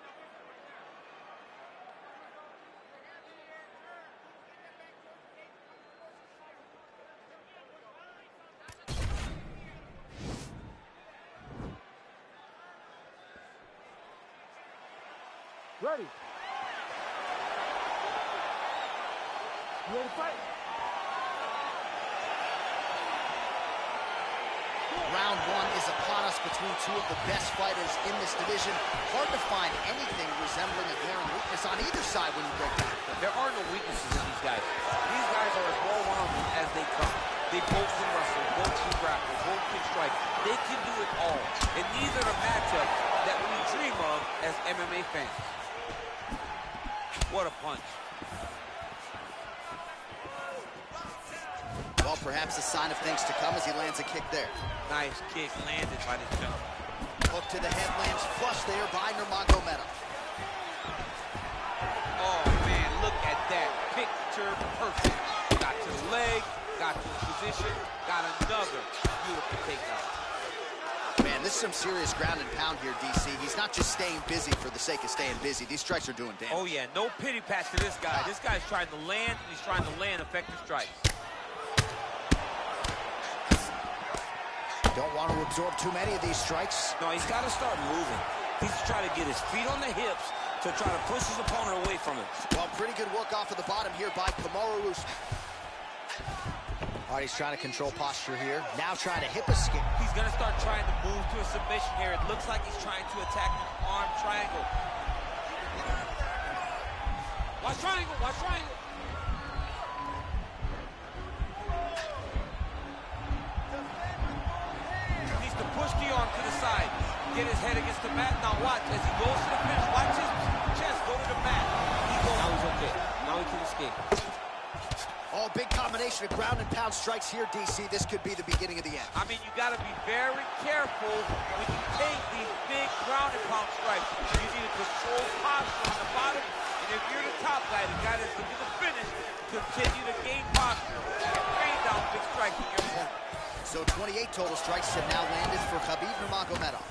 Ready. You ready to fight? Round 1 is upon us between 2 of the best fighters in this division. Hard to find anything resembling a glaring weakness on either side when you break down. There are no weaknesses in these guys. These guys are as well-rounded as they come. They both can wrestle, both can grapple, both can strike. They can do it all. And these are the matchups that we dream of as MMA fans. What a punch. Well, perhaps a sign of things to come as he lands a kick there. Nice kick landed by the jump. Hook to the head lands flush there by Nurmagomedov. Oh, man, look at that. Picture perfect. Got to the leg, got to the position, got another beautiful takedown. Man, this is some serious ground and pound here, DC. He's not just staying busy for the sake of staying busy. These strikes are doing damage. Oh, yeah, no pity patch to this guy. This guy's trying to land, and he's trying to land effective strikes. Don't want to absorb too many of these strikes. No, he's got to start moving. He's trying to get his feet on the hips to try to push his opponent away from him. Well, pretty good work off of the bottom here by Kamaru Usman. All right, he's trying to control posture here. Now trying to hip escape. He's going to start trying to move to a submission here. It looks like he's trying to attack with arm triangle. Watch triangle, watch triangle. Needs to push the arm to the side. Get his head against the mat. Now watch, as he goes to the finish, watch his chest go to the mat. He goes. Now he's okay. Now he can escape. Oh, big combination of ground and pound strikes here, DC. This could be the beginning of the end. I mean, you got to be very careful when you take these big ground and pound strikes. You need to control posture on the bottom, and if you're the top guy, the guy that's looking to finish, continue to gain posture and rain down big strikes with your opponent. So 28 total strikes have now landed for Khabib Nurmagomedov.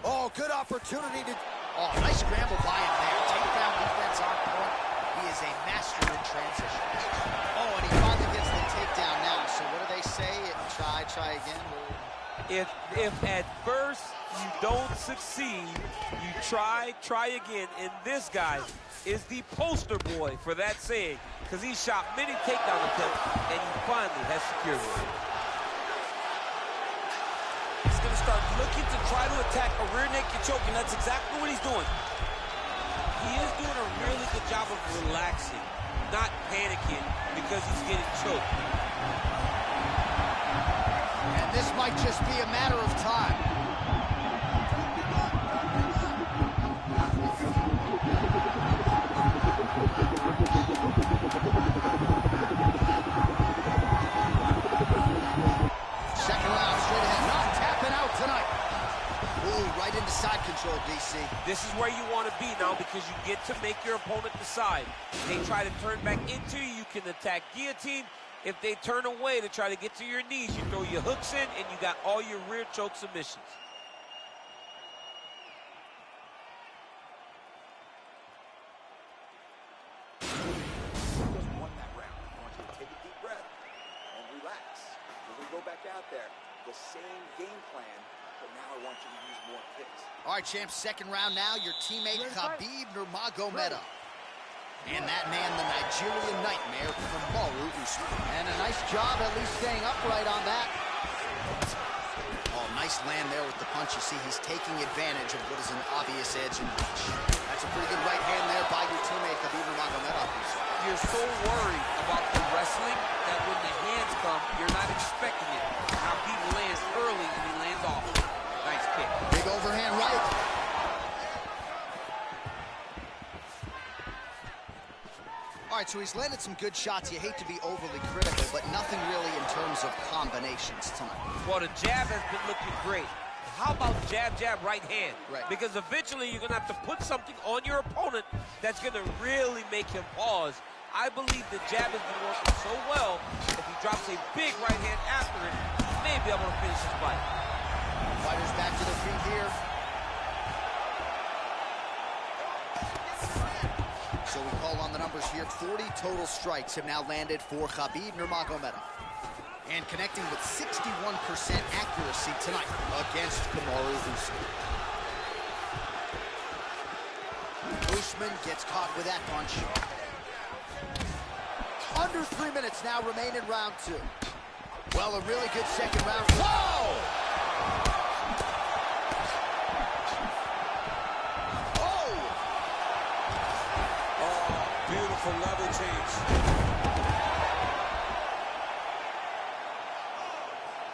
Oh, good opportunity to Oh, nice scramble by him there. Takedown defense on point. He is a master in transition. Oh, and he finally gets the takedown now. So what do they say? Try again. If at first you don't succeed, you try again. And this guy is the poster boy for that saying, because he shot many takedown attempts, and he finally has secured one. He's going to start looking to try to attack a rear naked choke, and that's exactly what he's doing. He is doing a really good job of relaxing, not panicking because he's getting choked. And this might just be a matter of time. Second round straight ahead, not tapping out tonight. Ooh, right into side control, DC. This is where you want to be now because you get to make your opponent decide. They try to turn back into you, you can attack guillotine. If they turn away to try to get to your knees, you throw your hooks in and you got all your rear choke submissions. Just won that round. I want you to take a deep breath and relax. When we go back out there, the same game plan, but now I want you to use more kicks. All right, champs, second round now. Your teammate Khabib Nurmagomedov. And that man, the Nigerian nightmare, Kamaru Usman. And a nice job at least staying upright on that. Oh, nice land there with the punch. You see, he's taking advantage of what is an obvious edge and reach. That's a pretty good right hand there by your teammate, Khabib Nurmagomedov. You're so worried about the wrestling that when the hands come, you're not expecting it. Now he lands early and he lands off. Nice kick. Big overhand right. All right, so he's landed some good shots. You hate to be overly critical, but nothing really in terms of combinations tonight. Well, the jab has been looking great. How about jab, right hand? Right. Because eventually you're going to have to put something on your opponent that's going to really make him pause. I believe the jab has been working so well, if he drops a big right hand after it, he may be able to finish his fight. Fighters back to their feet here. So we call on the numbers here. 40 total strikes have now landed for Khabib Nurmagomedov. And connecting with 61% accuracy tonight against Kamaru Usman. Usman gets caught with that punch. Under 3 minutes now remain in round two. Well, a really good second round. Whoa! Beautiful level change.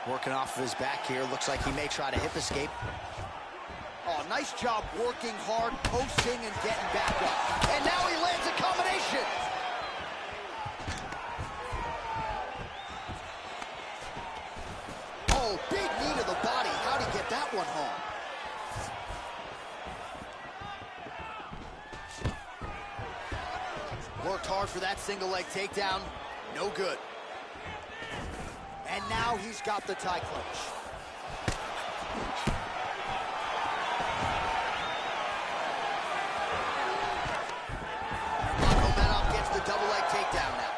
Working off of his back here. Looks like he may try to hip escape. Oh, nice job working hard, posting, and getting back up. And now he lands a combination. Oh, big knee to the body. How'd he get that one home? Worked hard for that single leg takedown. No good. And now he's got the tie clinch. Nurmagomedov gets the double leg takedown now.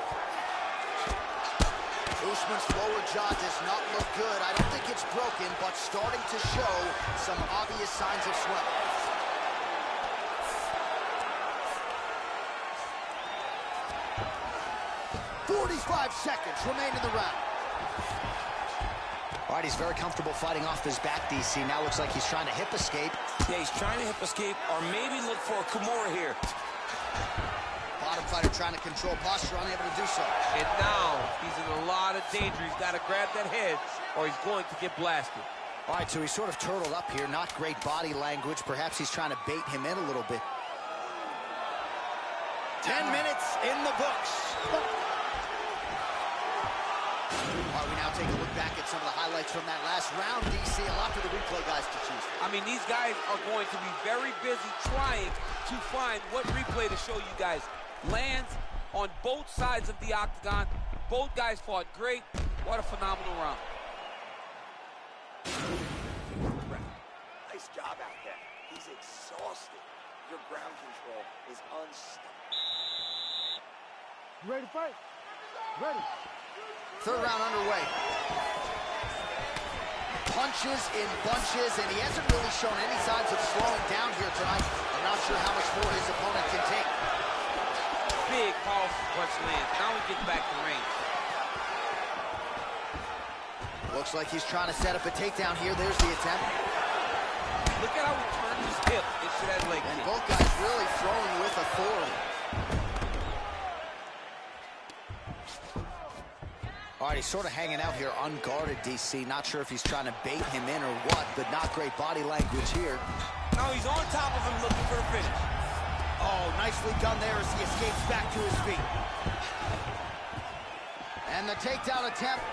Usman's lower jaw does not look good. I don't think it's broken, but starting to show some obvious signs of swelling. Seconds remain in the round. All right, he's very comfortable fighting off his back, DC. Now looks like he's trying to hip escape. Yeah, he's trying to hip escape or maybe look for a Kimura here. Bottom fighter trying to control posture, unable to do so. And now he's in a lot of danger. He's got to grab that head or he's going to get blasted. All right, so he's sort of turtled up here. Not great body language. Perhaps he's trying to bait him in a little bit. 10 minutes in the books. All right, we now take a look back at some of the highlights from that last round, DC. A lot for the replay guys to choose from. I mean, these guys are going to be very busy trying to find what replay to show you guys. Lands on both sides of the octagon. Both guys fought great. What a phenomenal round. Nice job out there. He's exhausted. Your ground control is unstoppable. You ready to fight? Ready. Third round underway. Punches in bunches, and he hasn't really shown any signs of slowing down here tonight. I'm not sure how much more his opponent can take. Big, powerful punch lands. Now he gets back to range. Looks like he's trying to set up a takedown here. There's the attempt. Look at how he turned his hip into that leg And kick. both guys really throwing with authority. All right, he's sort of hanging out here unguarded, DC. Not sure if he's trying to bait him in or what, but not great body language here. Now he's on top of him looking for the finish. Oh, nicely done there as he escapes back to his feet. And the takedown attempt,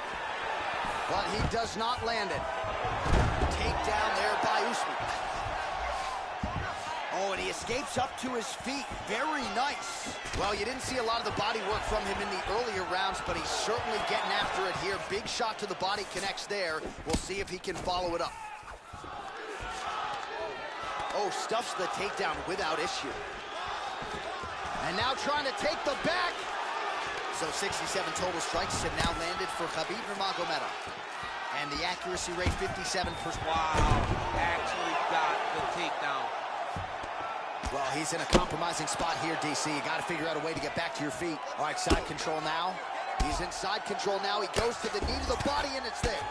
but he does not land it. Takedown there by Usman. Oh, and he escapes up to his feet. Very nice. Well, you didn't see a lot of the body work from him in the earlier rounds, but he's certainly getting after it here. Big shot to the body connects there. We'll see if he can follow it up. Oh, stuffs the takedown without issue. And now trying to take the back. So 67 total strikes have now landed for Khabib Nurmagomedov. And the accuracy rate 57%. Wow, actually got the takedown. Well, he's in a compromising spot here, DC. You got to figure out a way to get back to your feet. All right, side control now. He's in side control now. He goes to the knee to the body, and it's there.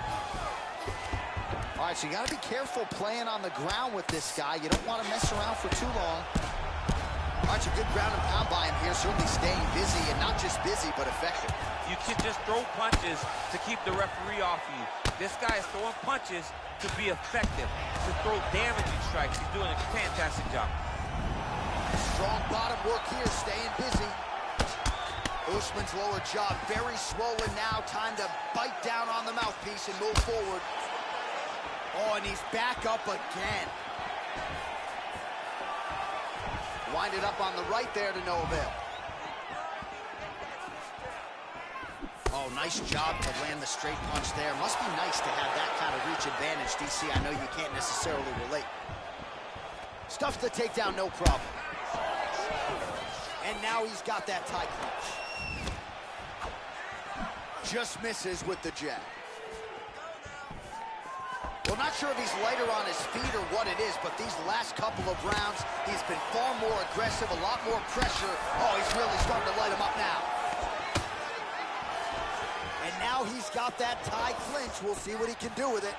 All right, so you got to be careful playing on the ground with this guy. You don't want to mess around for too long. All right, a good ground and pound by him here. Certainly staying busy, and not just busy, but effective. You can just throw punches to keep the referee off of you. This guy is throwing punches to be effective, to throw damaging strikes. He's doing a fantastic job. Strong bottom work here, staying busy. Usman's lower jaw very swollen now. Time to bite down on the mouthpiece and move forward. Oh, and he's back up again. Winded up on the right there to no avail. Oh, nice job to land the straight punch there. Must be nice to have that kind of reach advantage, DC. I know you can't necessarily relate. Stuffs the takedown, no problem. And now he's got that tie clinch. Just misses with the jab. Well, not sure if he's lighter on his feet or what it is, but these last couple of rounds, he's been far more aggressive, a lot more pressure. Oh, he's really starting to light him up now. And now he's got that tie clinch. We'll see what he can do with it.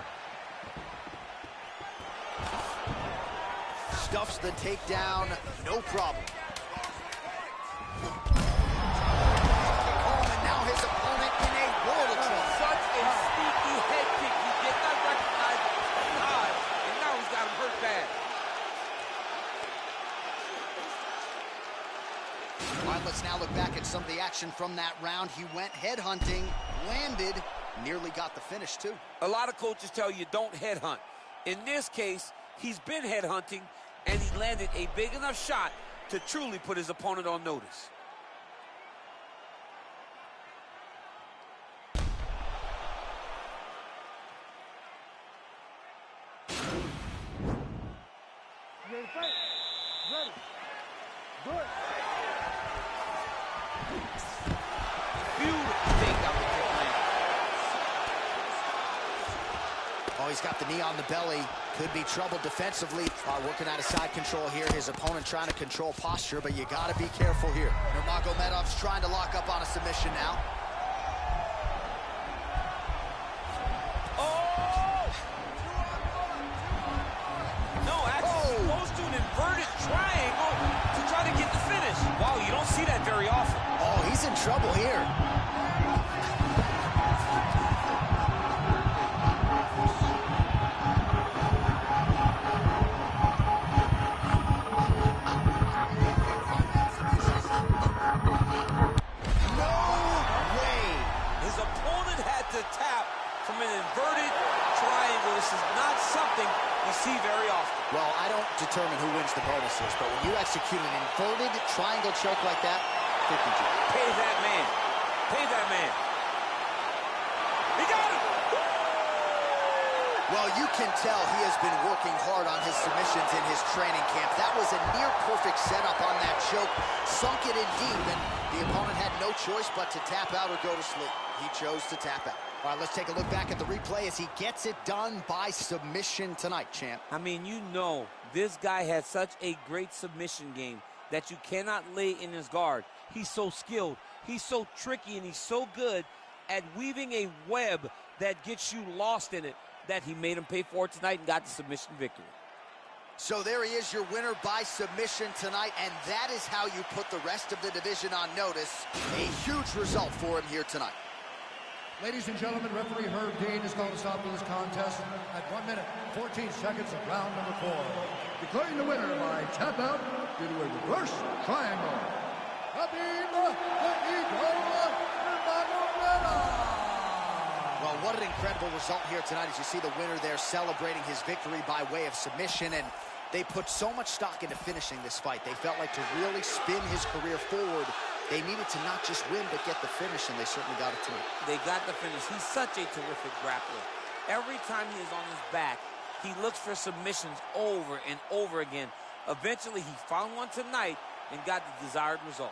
Stuffs the takedown, no problem. And now his opponent in a world of trouble. Such a sneaky head kick. He did not recognize it hard, and now he's got him hurt bad. All right, let's now look back at some of the action from that round. He went head hunting, landed, nearly got the finish too. A lot of coaches tell you don't head hunt. In this case, he's been head hunting, and he landed a big enough shot to truly put his opponent on notice. You ready to fight? Ready. Good. Beautiful takedown to kick land. Oh, he's got the knee on the belly. Could be trouble defensively. Working out of side control here. His opponent trying to control posture, but you got to be careful here. Nurmagomedov's trying to lock up on a submission now. Oh! No, actually, he goes to an inverted triangle to try to get the finish. Wow, you don't see that very often. Oh, he's in trouble here. From an inverted triangle. This is not something you see very often. Well, I don't determine who wins the bonuses, but when you execute an inverted triangle choke like that, 50G. Pay that man. Pay that man. He got him! Well, you can tell he has been working hard on his submissions in his training camp. That was a near-perfect setup on that choke. Sunk it in deep, and the opponent had no choice but to tap out or go to sleep. He chose to tap out. All right, let's take a look back at the replay as he gets it done by submission tonight, champ. I mean, you know, this guy has such a great submission game that you cannot lay in his guard. He's so skilled, he's so tricky, and he's so good at weaving a web that gets you lost in it, that he made him pay for it tonight and got the submission victory. So there he is, your winner by submission tonight, and that is how you put the rest of the division on notice. A huge result for him here tonight. Ladies and gentlemen, referee Herb Dean has called a stop to this contest at 1 minute, 14 seconds of round number 4. Declaring the winner by tap out due to a reverse triangle. Khabib, the Eagle, Well, what an incredible result here tonight as you see the winner there celebrating his victory by way of submission, and they put so much stock into finishing this fight. They felt like to really spin his career forward, they needed to not just win but get the finish, and they certainly got it tonight. They got the finish. He's such a terrific grappler. Every time he is on his back, he looks for submissions over and over again. Eventually, he found one tonight and got the desired result.